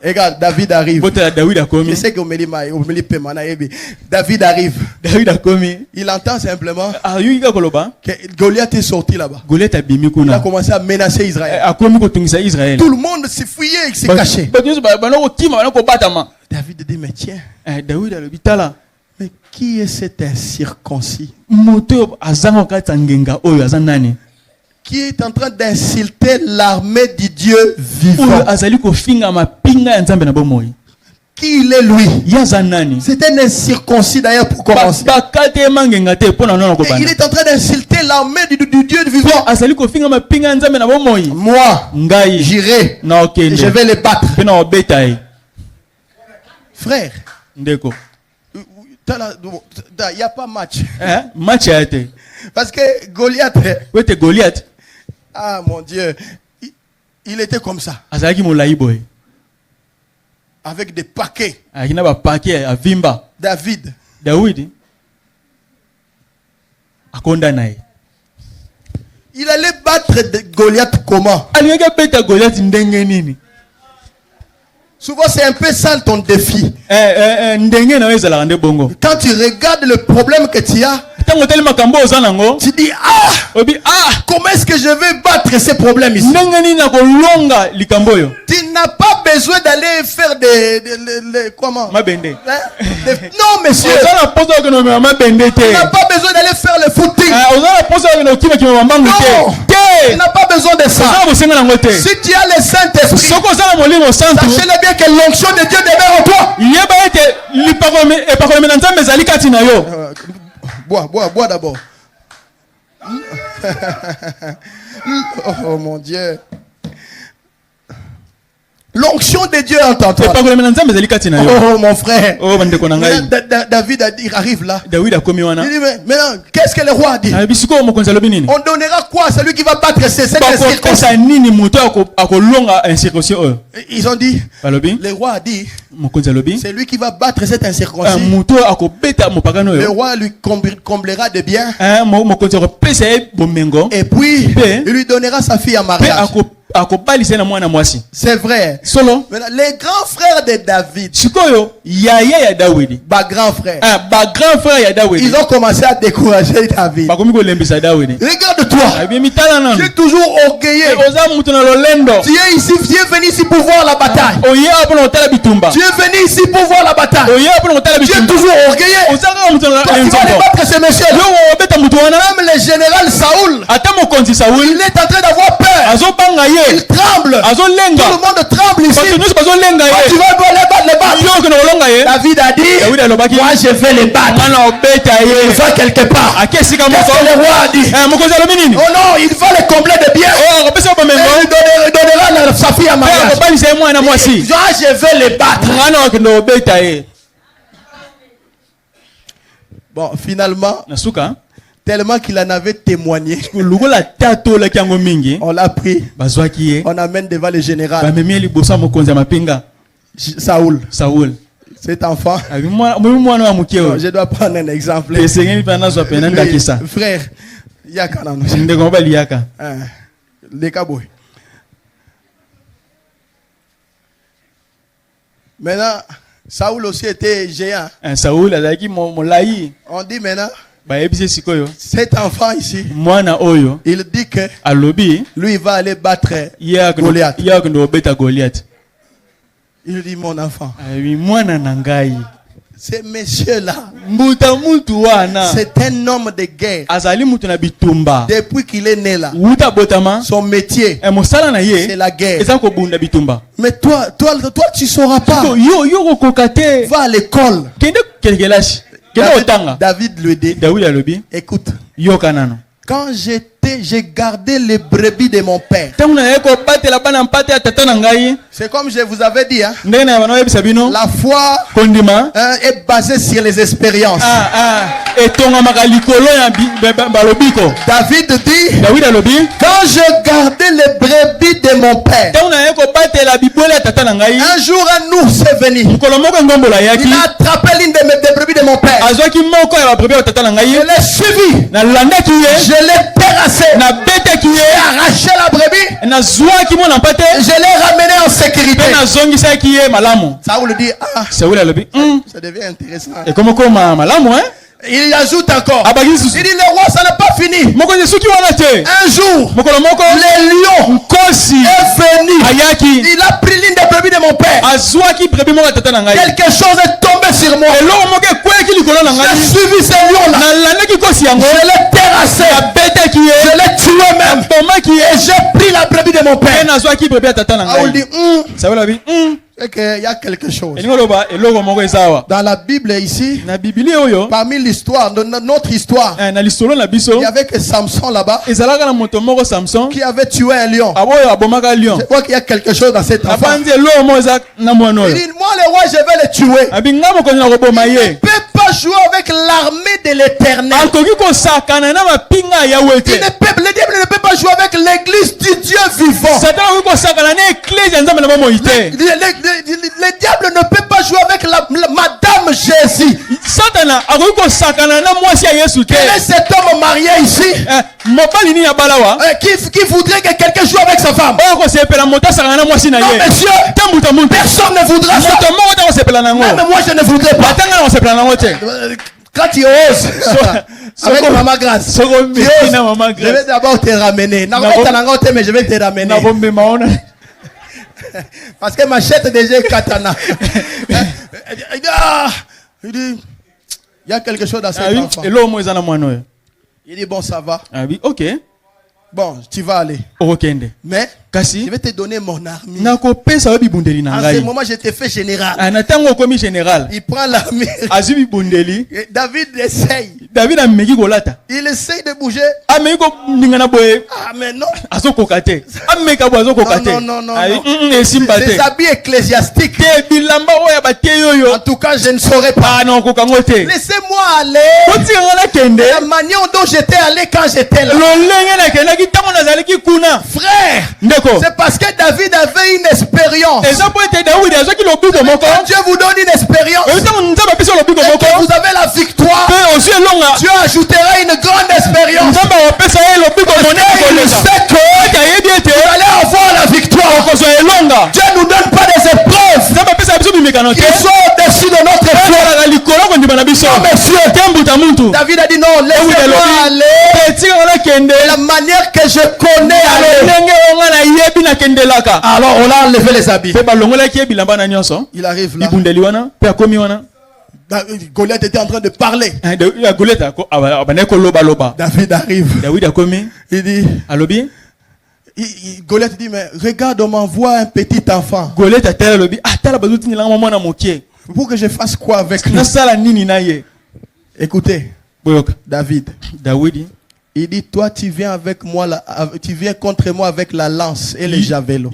Regarde, David arrive. Je sais que David arrive. Il entend simplement que Goliath est sorti là-bas. Il a commencé à menacer Israël. Tout le monde s'est fouillé, il s'est caché. David dit, mais tiens, mais qui est cet incirconcis qui est en train d'insulter l'armée du Dieu vivant? Qui il est lui? C'est un incirconcis d'ailleurs pour commencer. Et il est en train d'insulter l'armée du Dieu vivant. Moi, j'irai et je vais les battre. Frère, il n'y a pas match. Parce que Goliath, ah mon Dieu, il était comme ça. Avec des paquets. David. Il allait battre Goliath comment? Souvent c'est un peu ça ton défi. Quand tu regardes le problème que tu as, tu dis comment est-ce que je vais battre ces problèmes ici? Tu n'as pas besoin d'aller faire comment? Non monsieur. Tu n'as pas besoin d'aller faire le footing. Non. Tu n'as pas besoin de ça. Si tu as le Saint-Esprit, sachez-le bien que l'onction de Dieu demeure en toi. Bois d'abord. Oh mon Dieu. L'onction de Dieu en toi. Oh mon frère. David arrive là. Il dit mais maintenant qu'est-ce que le roi a dit? On donnera quoi à celui qui va battre cette incirconcis? Ils ont dit, le roi a dit, c'est lui qui va battre cette incirconcis. Le roi lui comblera de biens. Et puis il lui donnera sa fille en mariage. C'est vrai. Maintenant, les grands frères de David, grand frère, ils ont commencé à décourager David. Regarde-toi, tu es toujours orgueilleux. Tu es ici, tu es venu ici pour voir la bataille. Tu es venu ici pour voir la bataille. Tu es toujours orgueilleux. Toi, tu vas aller battre ces messieurs. Même le général Saoul, il est en train d'avoir peur. Il tremble. Tout le monde tremble ici. Tu vas aller battre les battre. David a dit, moi je vais les battre. Il va quelque part. Qu'est-ce que le roi a dit? Oh non, il va les combler de biens. Il donnera sa fille à mariage. Moi je vais les battre. Bon, finalement, tellement qu'il en avait témoigné, on l'a pris, on amène devant le général Saoul. Cet enfant, je dois prendre un exemple. Frère, maintenant, Saoul aussi était géant. On dit maintenant, cet enfant ici, il dit que lui va aller battre Goliath. Il dit mon enfant, Ce monsieur-là, c'est un homme de guerre. Depuis qu'il est né là, son métier, c'est la guerre. Mais toi, tu ne sauras pas. Va à l'école. David lui dit, écoute, quand j'ai gardé les brebis de mon père. C'est comme je vous avais dit, hein? La foi est basée sur les expériences. David dit, quand je gardais les brebis de mon père, un jour un ours est venu. Il a attrapé l'une des brebis de mon père. Je l'ai suivi. Je l'ai terrassé. J'ai arraché la brebis. Je l'ai ramené en sécurité. Saoul dit, ça devient intéressant. Il ajoute encore. Il dit, le roi, ça n'est pas fini. Un jour, le lion est venu. Il a pris l'une des brebis de mon père. Quelque chose est tombé sur moi. J'ai suivi ce lion-là. Je l'ai terrassé. Je l'ai tué même. Et j'ai pris la brebis de mon père. Saoul dit, c'est qu'il y a quelque chose. Dans la Bible ici, parmi l'histoire, notre histoire, il y avait que Samson là-bas qui avait tué un lion. Je crois qu'il y a quelque chose dans cette affaire. Il dit, moi le roi, je vais le tuer. Il ne peut pas jouer avec l'armée de l'Éternel. Le diable ne peut pas jouer avec l'église du Dieu vivant. Le diable ne peut pas jouer avec Madame Jésus. Quel est cet homme marié ici qui voudrait que quelqu'un joue avec sa femme? Non, monsieur, personne ne voudra ça. Même moi, je ne voudrais pas. Quand tu oses, avec Maman Grâce, je vais d'abord te ramener. Mais je vais te ramener. Parce que machette déjà est katana. Il dit, il y a quelque chose dans cette enfant. Il dit, bon, ça va. Ok. Bon, tu vas aller. Mais je vais te donner mon armée. En ce moment, je te fais général. Il prend l'armée. David essaye. Il essaye de bouger. Ah, mais non. Non. Des habits ecclésiastiques. En tout cas, je ne saurais pas. Laissez-moi aller. La manière dont j'étais allé quand j'étais là. Frère, c'est parce que David avait une expérience. Quand Dieu vous donne une expérience et que vous avez la victoire, Dieu ajoutera une grande expérience. Il sait que vous allez avoir la victoire. Dieu ne nous donne pas des épreuves qui sont au-dessus de notre foi. Non, monsieur. David a dit non, laissez-moi aller la manière que je connais aller. Alors on a enlevé les habits. Il arrive là. Goliath était en train de parler. David arrive. Il dit, Goliath dit, mais regarde, on m'envoie un petit enfant. Pour que je fasse quoi avec lui? Écoutez, David. Il dit, toi tu viens avec moi, tu viens contre moi avec la lance et les javelots.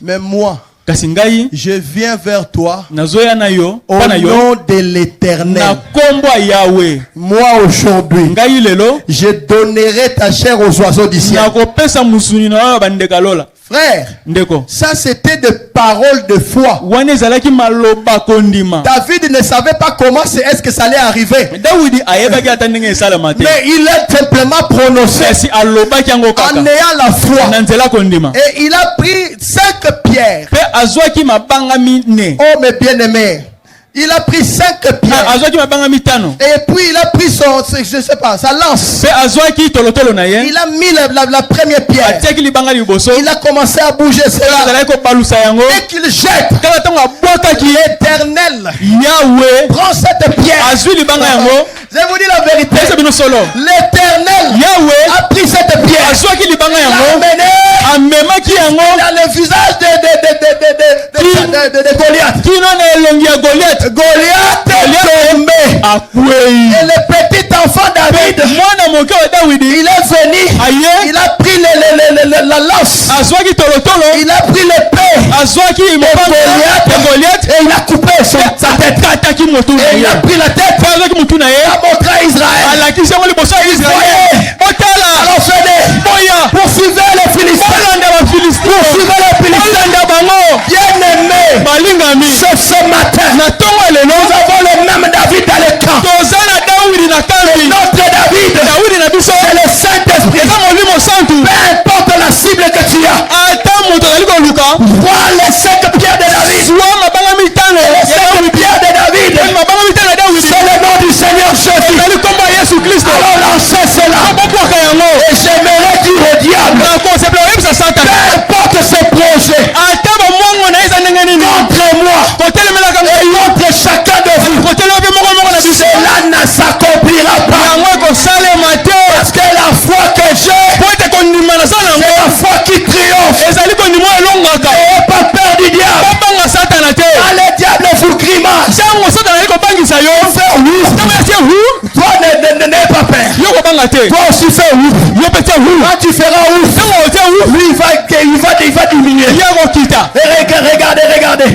Mais moi, je viens vers toi au nom de l'Éternel. Moi aujourd'hui, je donnerai ta chair aux oiseaux du ciel. Frère, ça c'était des paroles de foi. David ne savait pas comment est-ce que ça allait arriver. Mais il a simplement prononcé en ayant la foi. Et il a pris 5 pierres. Oh mes bien-aimés, Il a pris 5 pierres. Et puis il a pris son, je sais pas, sa lance. Il a mis la première pierre. Il a commencé à bouger cela. Et qu'il jette. L'Éternel prend cette pierre. Je vous dis la vérité. L'Éternel a pris cette pierre. L'a amené dans le visage de Goliath. Goliath est tombé. Et le petit enfant David, il est venu. Il a pris la lance. Il a pris l'épée de Goliath et il a coupé sa tête. Et il a pris la tête. Il a montré à Israël. Alors poursuivez les Philistins. Bien aimé, ce matin, nous avons le même David dans le camp. Et notre David, c'est le Saint-Esprit. Peu importe la cible que tu as. Vois les 5 pierres de David. Les 5 pierres de David. C'est le nom du Seigneur Jésus. Alors lancez cela. Et j'aimerais dire au diable, peu importe ce projet contre moi et contre chacun de vous, cela ne s'accomplira pas. Parce que la foi que j'ai, c'est la foi qui triomphe. N'ayez pas peur du diable. Quand le diable vous grimace, toi n'aie pas peur. Toi aussi fais ouf. Quand tu feras ouf, lui il va diminuer. Regardez.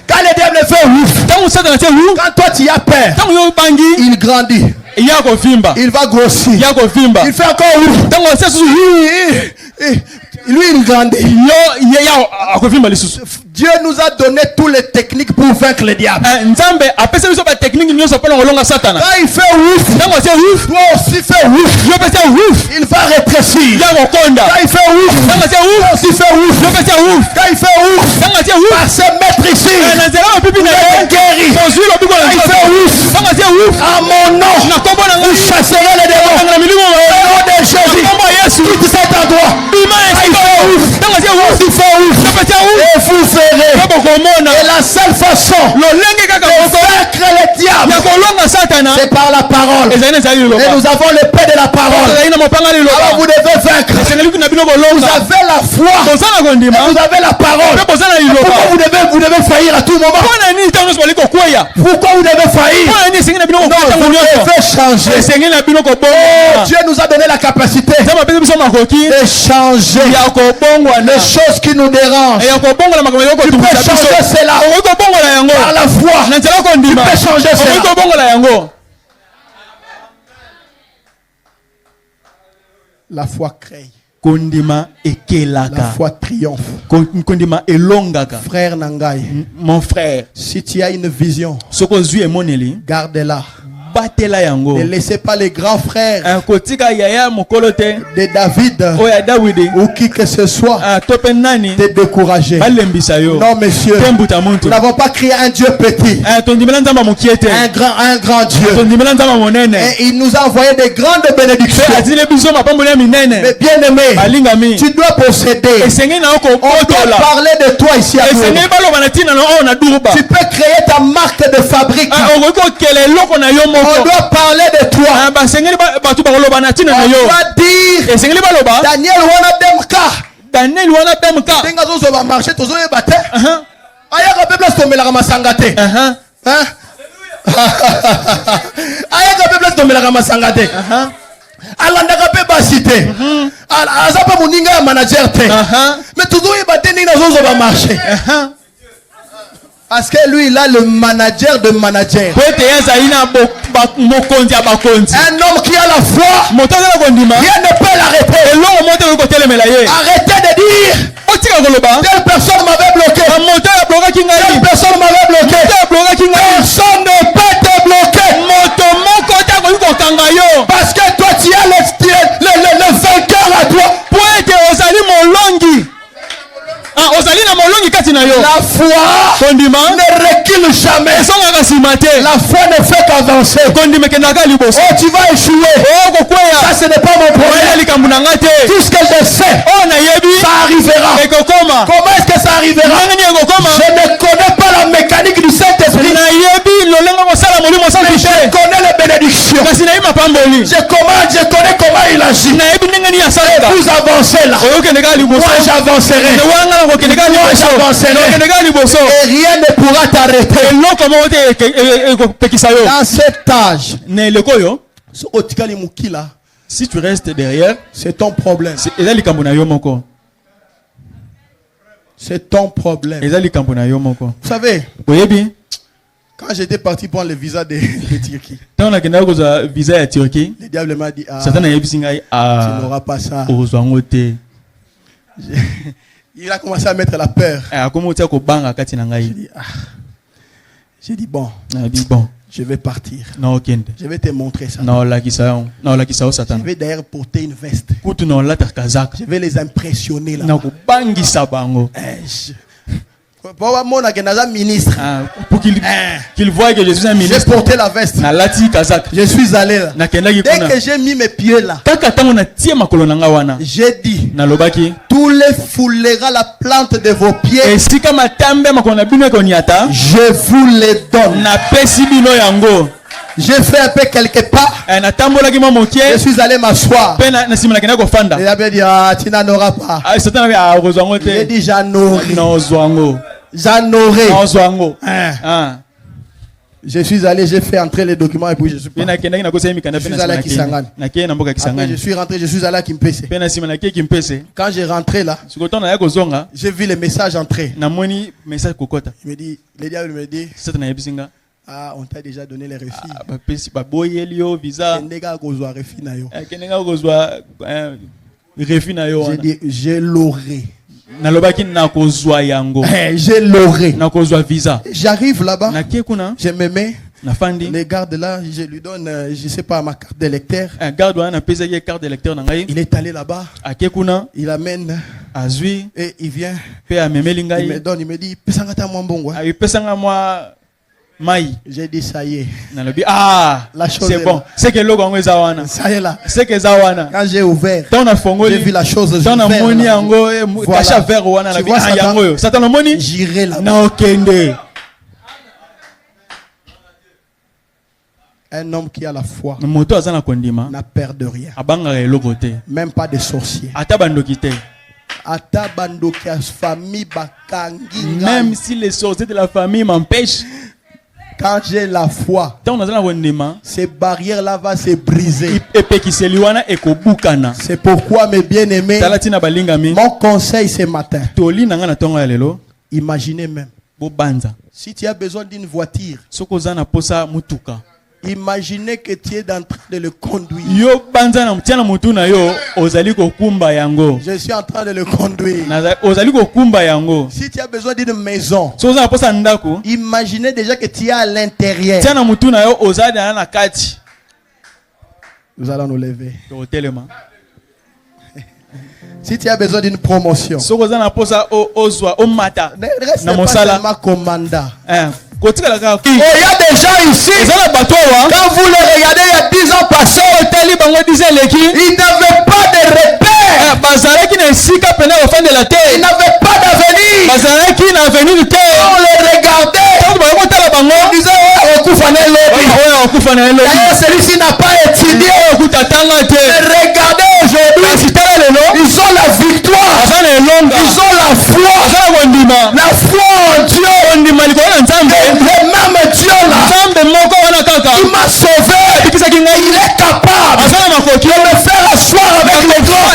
Quand le diable fait ouf, quand toi tu as peur, il grandit. Il va grossir. Il fait encore ouf. Lui il grandit. Dieu nous a donné toutes les techniques pour vaincre le diable. Quand il fait ouf, toi aussi fais ouf. Il va rétrécir. Quand il fait ouf, toi aussi fais ouf. Quand il fait ouf, par se mettre ici, il est guéri. Quand il fait ouf, à mon nom, vous chasserez les démons. Au nom de Jésus, quitte cet endroit. Il fait ouf. Et vous verrez. Et la seule façon de vaincre le diable, c'est par la parole. Et nous avons l'épée de la parole. Alors vous devez vaincre. Vous avez la foi. Et vous avez la parole. Pourquoi vous devez faillir à tout moment? Pourquoi vous devez faillir? Non, vous devez changer. Oh, Dieu nous a donné la capacité de changer les choses qui nous dérangent. Tu peux changer cela par la foi. Tu peux changer cela. La foi crée. La foi triomphe. Frère Nangai, mon frère, si tu as une vision, garde-la. Ne laissez pas les grands frères de David ou qui que ce soit te décourager. Non, monsieur, nous n'avons pas créé un Dieu petit, un grand Dieu. Et il nous a envoyé des grandes bénédictions. Mais bien aimé, tu dois posséder. On doit parler de toi ici à Dourba. Tu peux créer ta marque de fabrique. On doit parler de toi. On va dire Daniel Wanademka. Tengazo va marcher, tozo ebate. Aya ka place tombela ka masangate. Aya ka place tombela ka masangate. Alanda ka pe basite. Aza pa muninga ya manager te. Mais tozo ebate ninga zozo va marcher. Parce que lui, il a le manager de manager. Un homme qui a la foi, rien ne peut l'arrêter. Arrêtez de dire telle personne m'avait bloqué. Telle personne m'avait bloqué. Personne ne peut te bloquer. Parce que toi, tu as le vainqueur à toi. La foi ne recule recule jamais. La foi ne fait qu'avancer. Oh, tu vas échouer. Ça, ce n'est pas mon problème. Tout ce que je sais, ça arrivera. Comment est-ce que ça arrivera? Je ne connais pas la mécanique du Saint-Esprit. Mais je connais les bénédictions. Je connais comment il agit. Et vous avancez là. Moi j'avancerai. Et rien ne pourra t'arrêter. Dans cet âge, si tu restes derrière, c'est ton problème. C'est ton problème. Vous savez, quand j'étais parti prendre le visa de Turquie, le diable m'a dit, tu n'auras pas ça. Il a commencé à mettre la peur. J'ai dit, bon, je vais partir. Je vais te montrer ça. Je vais d'ailleurs porter une veste. Je vais les impressionner là. Ministre. Pour qu'il voie que je suis un ministre. J'ai porté la veste. Je suis allé là. Dès que j'ai mis mes pieds là, j'ai dit, tous les foulera la plante de vos pieds, je vous les donne. J'ai fait un peu quelques pas. Je suis allé m'asseoir. Il avait dit, tu n'en auras pas. J'ai dit, j'en aurai. J'en aurai. Je suis allé, j'ai fait entrer les documents et puis je suis parti. Je suis allé à Kisangani. Après, je suis rentré, je suis allé à Kimpese. Quand j'ai rentré là, j'ai vu les messages entrer. Il me dit, le diable me dit, on t'a déjà donné les refis. J'ai dit, je l'aurai. Je l'aurai. J'arrive là-bas. Je me mets. Les gardes là, je lui donne, je sais pas, ma carte d'électeur. Il est allé là-bas. Il amène. Et il vient. Il me donne, il me dit, j'ai dit ça y est. La chose c'est bon. C'est que l'eau ça y est là. C'est que Zawana. Quand j'ai ouvert, j'ai vu la chose. J'irai là. Un homme qui a la foi n'a peur de rien. Même pas de sorciers. Même si les sorciers de la famille m'empêchent. Quand j'ai la foi, ces barrières-là vont se briser. C'est pourquoi, mes bien-aimés, mon conseil ce matin, imaginez même, si tu as besoin d'une voiture, imaginez que tu es en train de le conduire. Je suis en train de le conduire. Si tu as besoin d'une maison, imaginez déjà que tu es à l'intérieur. Nous allons nous lever. Si tu as besoin d'une promotion, ne reste pas seulement commandant. Il y a des gens ici, quand vous les regardez il y a 10 ans passés, ils n'avaient pas de repère. Ils n'avaient pas d'avenir. On les regardait. On disait d'ailleurs celui-ci n'a pas étudié. Mais regardez aujourd'hui, ils ont la victoire. Ils ont la foi. La foi en Dieu. Le même Dieu là, il m'a sauvé. Il est capable de me faire asseoir avec les grands.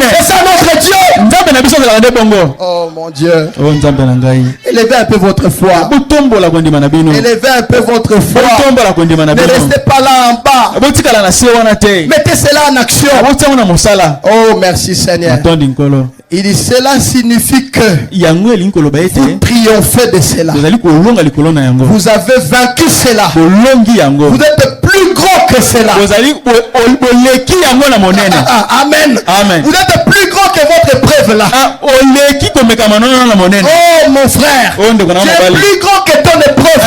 C'est ça notre Dieu. Oh mon Dieu. Élevez un peu votre foi. Élevez un peu votre foi. Ne restez pas là en bas. Mettez cela en action. Oh merci Seigneur. Il dit cela signifie que vous triomphez de cela. Vous avez vaincu cela. Vous êtes plus gros que cela. Amen. Vous êtes plus gros que votre épreuve là. Oh mon frère. Tu es plus grand que ton épreuve.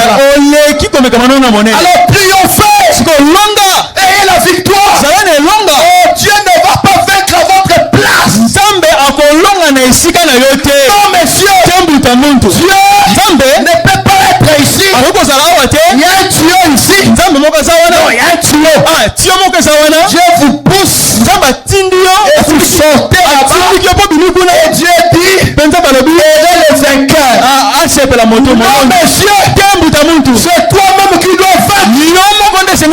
Alors triomphez. Ayez la victoire. Oh, Dieu ne va pas vaincre à votre place. Non, messieurs. Dieu ne peut pas être ici. Il y a un tuyau ici. Non, il y a un tuyau. Dieu vous pousse. Et vous sortez là-bas. Et Dieu dit, errez les vainqueurs. Non, monsieur. C'est toi-même qui dois vaincre. Si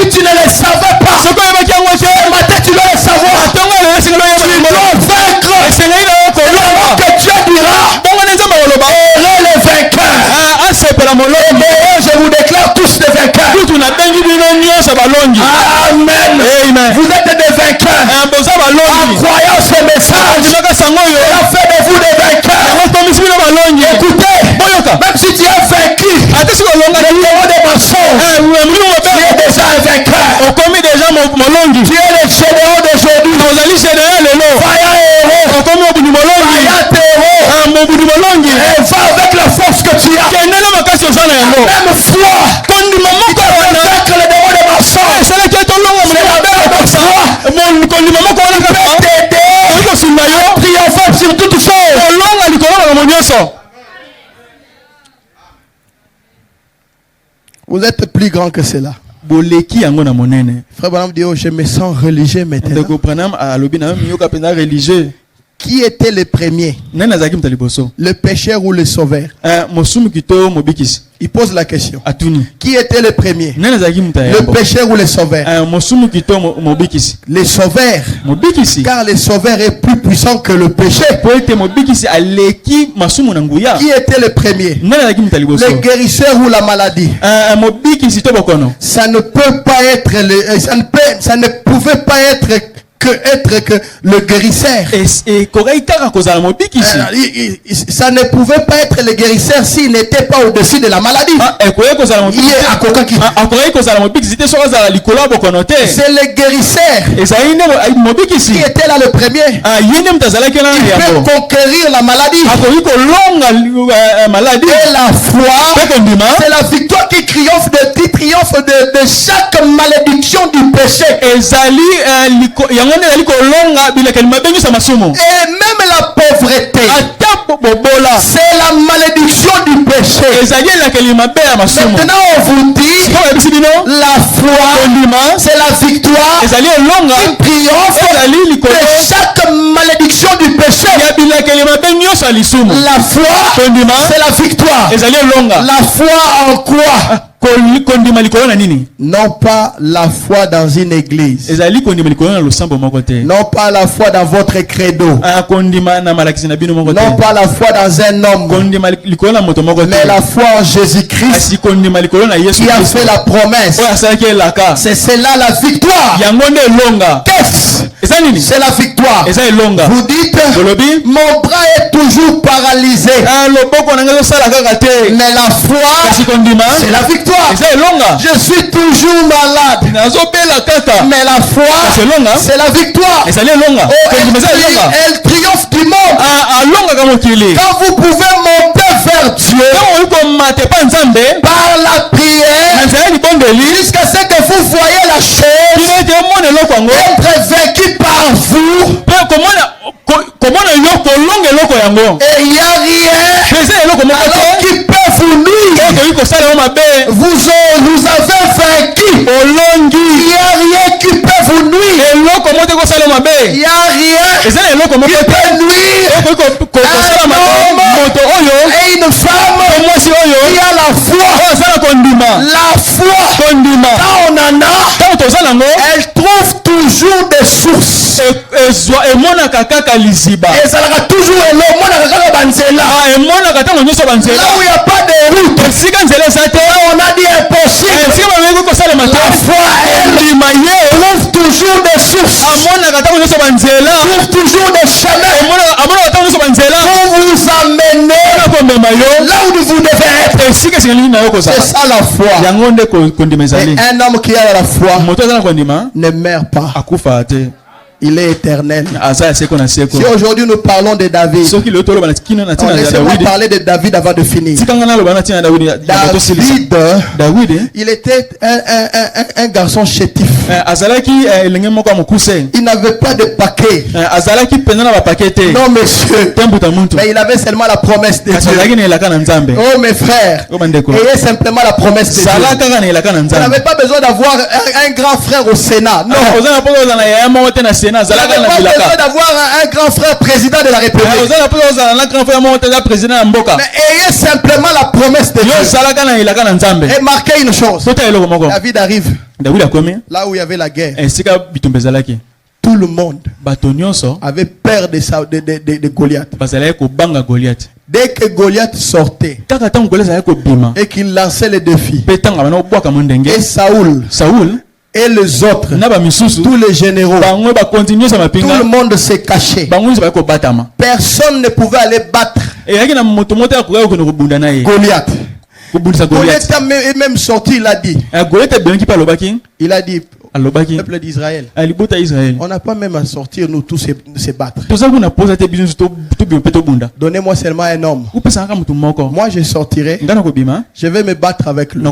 tu ne le savais pas, ce matin tu dois le savoir. Tu dois vaincre. C'est là que Dieu dira, errez les vainqueurs. Je vous déclare tous des vainqueurs. Amen. Vous êtes des vainqueurs. En croyant ce message, il a fait de vous des vainqueurs. Écoutez, même si tu es vaincu, le numéro des mensonges, tu es déjà un vainqueur. Tu es le général d'aujourd'hui. Vaillant héros. Vaillant héros. Et va avec la force que tu as. Même foi. Pour vaincre le numéro des mensonges. C'est la même foi. Triompher sur toute chose. Vous êtes plus grand que cela. Frère Branham dit, oh, je me sens religieux maintenant. Qui était le premier? Le pécheur ou le sauveur? Il pose la question. Qui était le premier? Le pécheur ou le sauveur? Le sauveur. Car le sauveur est plus puissant que le péché. Qui était le premier? Le guérisseur ou la maladie? Ça ne peut pas être ça ne pouvait pas être que le guérisseur. Ça ne pouvait pas être le guérisseur s'il n'était pas au-dessus de la maladie. C'est le guérisseur qui était là le premier. Il peut conquérir la maladie. Et la foi, c'est la victoire qui triomphe de chaque malédiction du péché. Et même la pauvreté, c'est la malédiction du péché. Maintenant on vous dit, la foi, c'est la victoire qui triomphe de chaque malédiction du péché. La foi, c'est la victoire. La foi en quoi? Non pas la foi dans une église. Non pas la foi dans votre credo. Non pas la foi dans un homme. Mais la foi en Jésus-Christ qui a fait la promesse. C'est cela la victoire. Qu'est-ce? C'est la victoire. Vous dites, mon bras est toujours paralysé. Mais la foi, c'est la victoire. Je suis toujours malade. Mais la foi, c'est la victoire. Elle triomphe du monde. Quand vous pouvez monter vers Dieu par la prière jusqu'à ce que vous voyez la chose être vaincu par vous. Et il n'y a rien alors qui peut vous nuire. Vous avez vaincu. Il n'y a rien qui peut vous nuire. Il n'y a rien qui peut nuire un homme et une femme qui a la foi. La foi, quand on en a, elle trouve toujours des sources. Et ça sera toujours là où il n'y a pas de route. Là on a dit impossible. La foi, elle trouve toujours des sources. Trouve toujours des chemins pour vous amener là où vous devez être. C'est ça la foi. Et un homme qui a la foi ne meurt pas. il est éternel. Si aujourd'hui nous parlons de David, laissez-moi parler de David avant de finir. David, il était un garçon chétif. Il n'avait pas de paquet. Non, monsieur. Mais il avait seulement la promesse de Dieu. Oh mes frères, ayez simplement la promesse de Dieu. Vous n'avez pas besoin d'avoir un grand frère au Sénat. Non. Vous n'avez pas besoin d'avoir un grand frère président de la République. Mais ayez simplement la promesse de Dieu. Et marquez une chose. David arrive là où il y avait la guerre. Tout le monde avait peur de Goliath. Dès que Goliath sortait et qu'il lançait le défi, et Saoul et les autres, tous les généraux, tout le monde s'est caché. Personne ne pouvait aller battre Goliath. Goliath est même sorti, il a dit, peuple d'Israël, on n'a pas même à sortir nous tous se battre. Donnez-moi seulement un homme. Moi je sortirai, je vais me battre avec lui.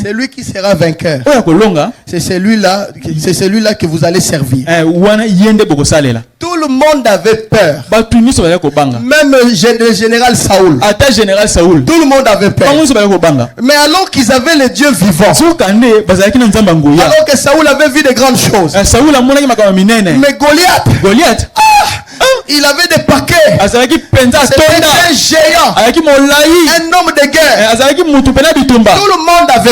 C'est lui qui sera vainqueur. C'est celui-là que vous allez servir. Tout le monde avait peur. Même le général Saoul. Tout le monde avait peur. Mais alors qu'ils avaient le Dieu vivant, alors que Saoul avait vu de grandes choses, mais Goliath, il avait des paquets. C'était un géant, un homme de guerre. Tout le monde avait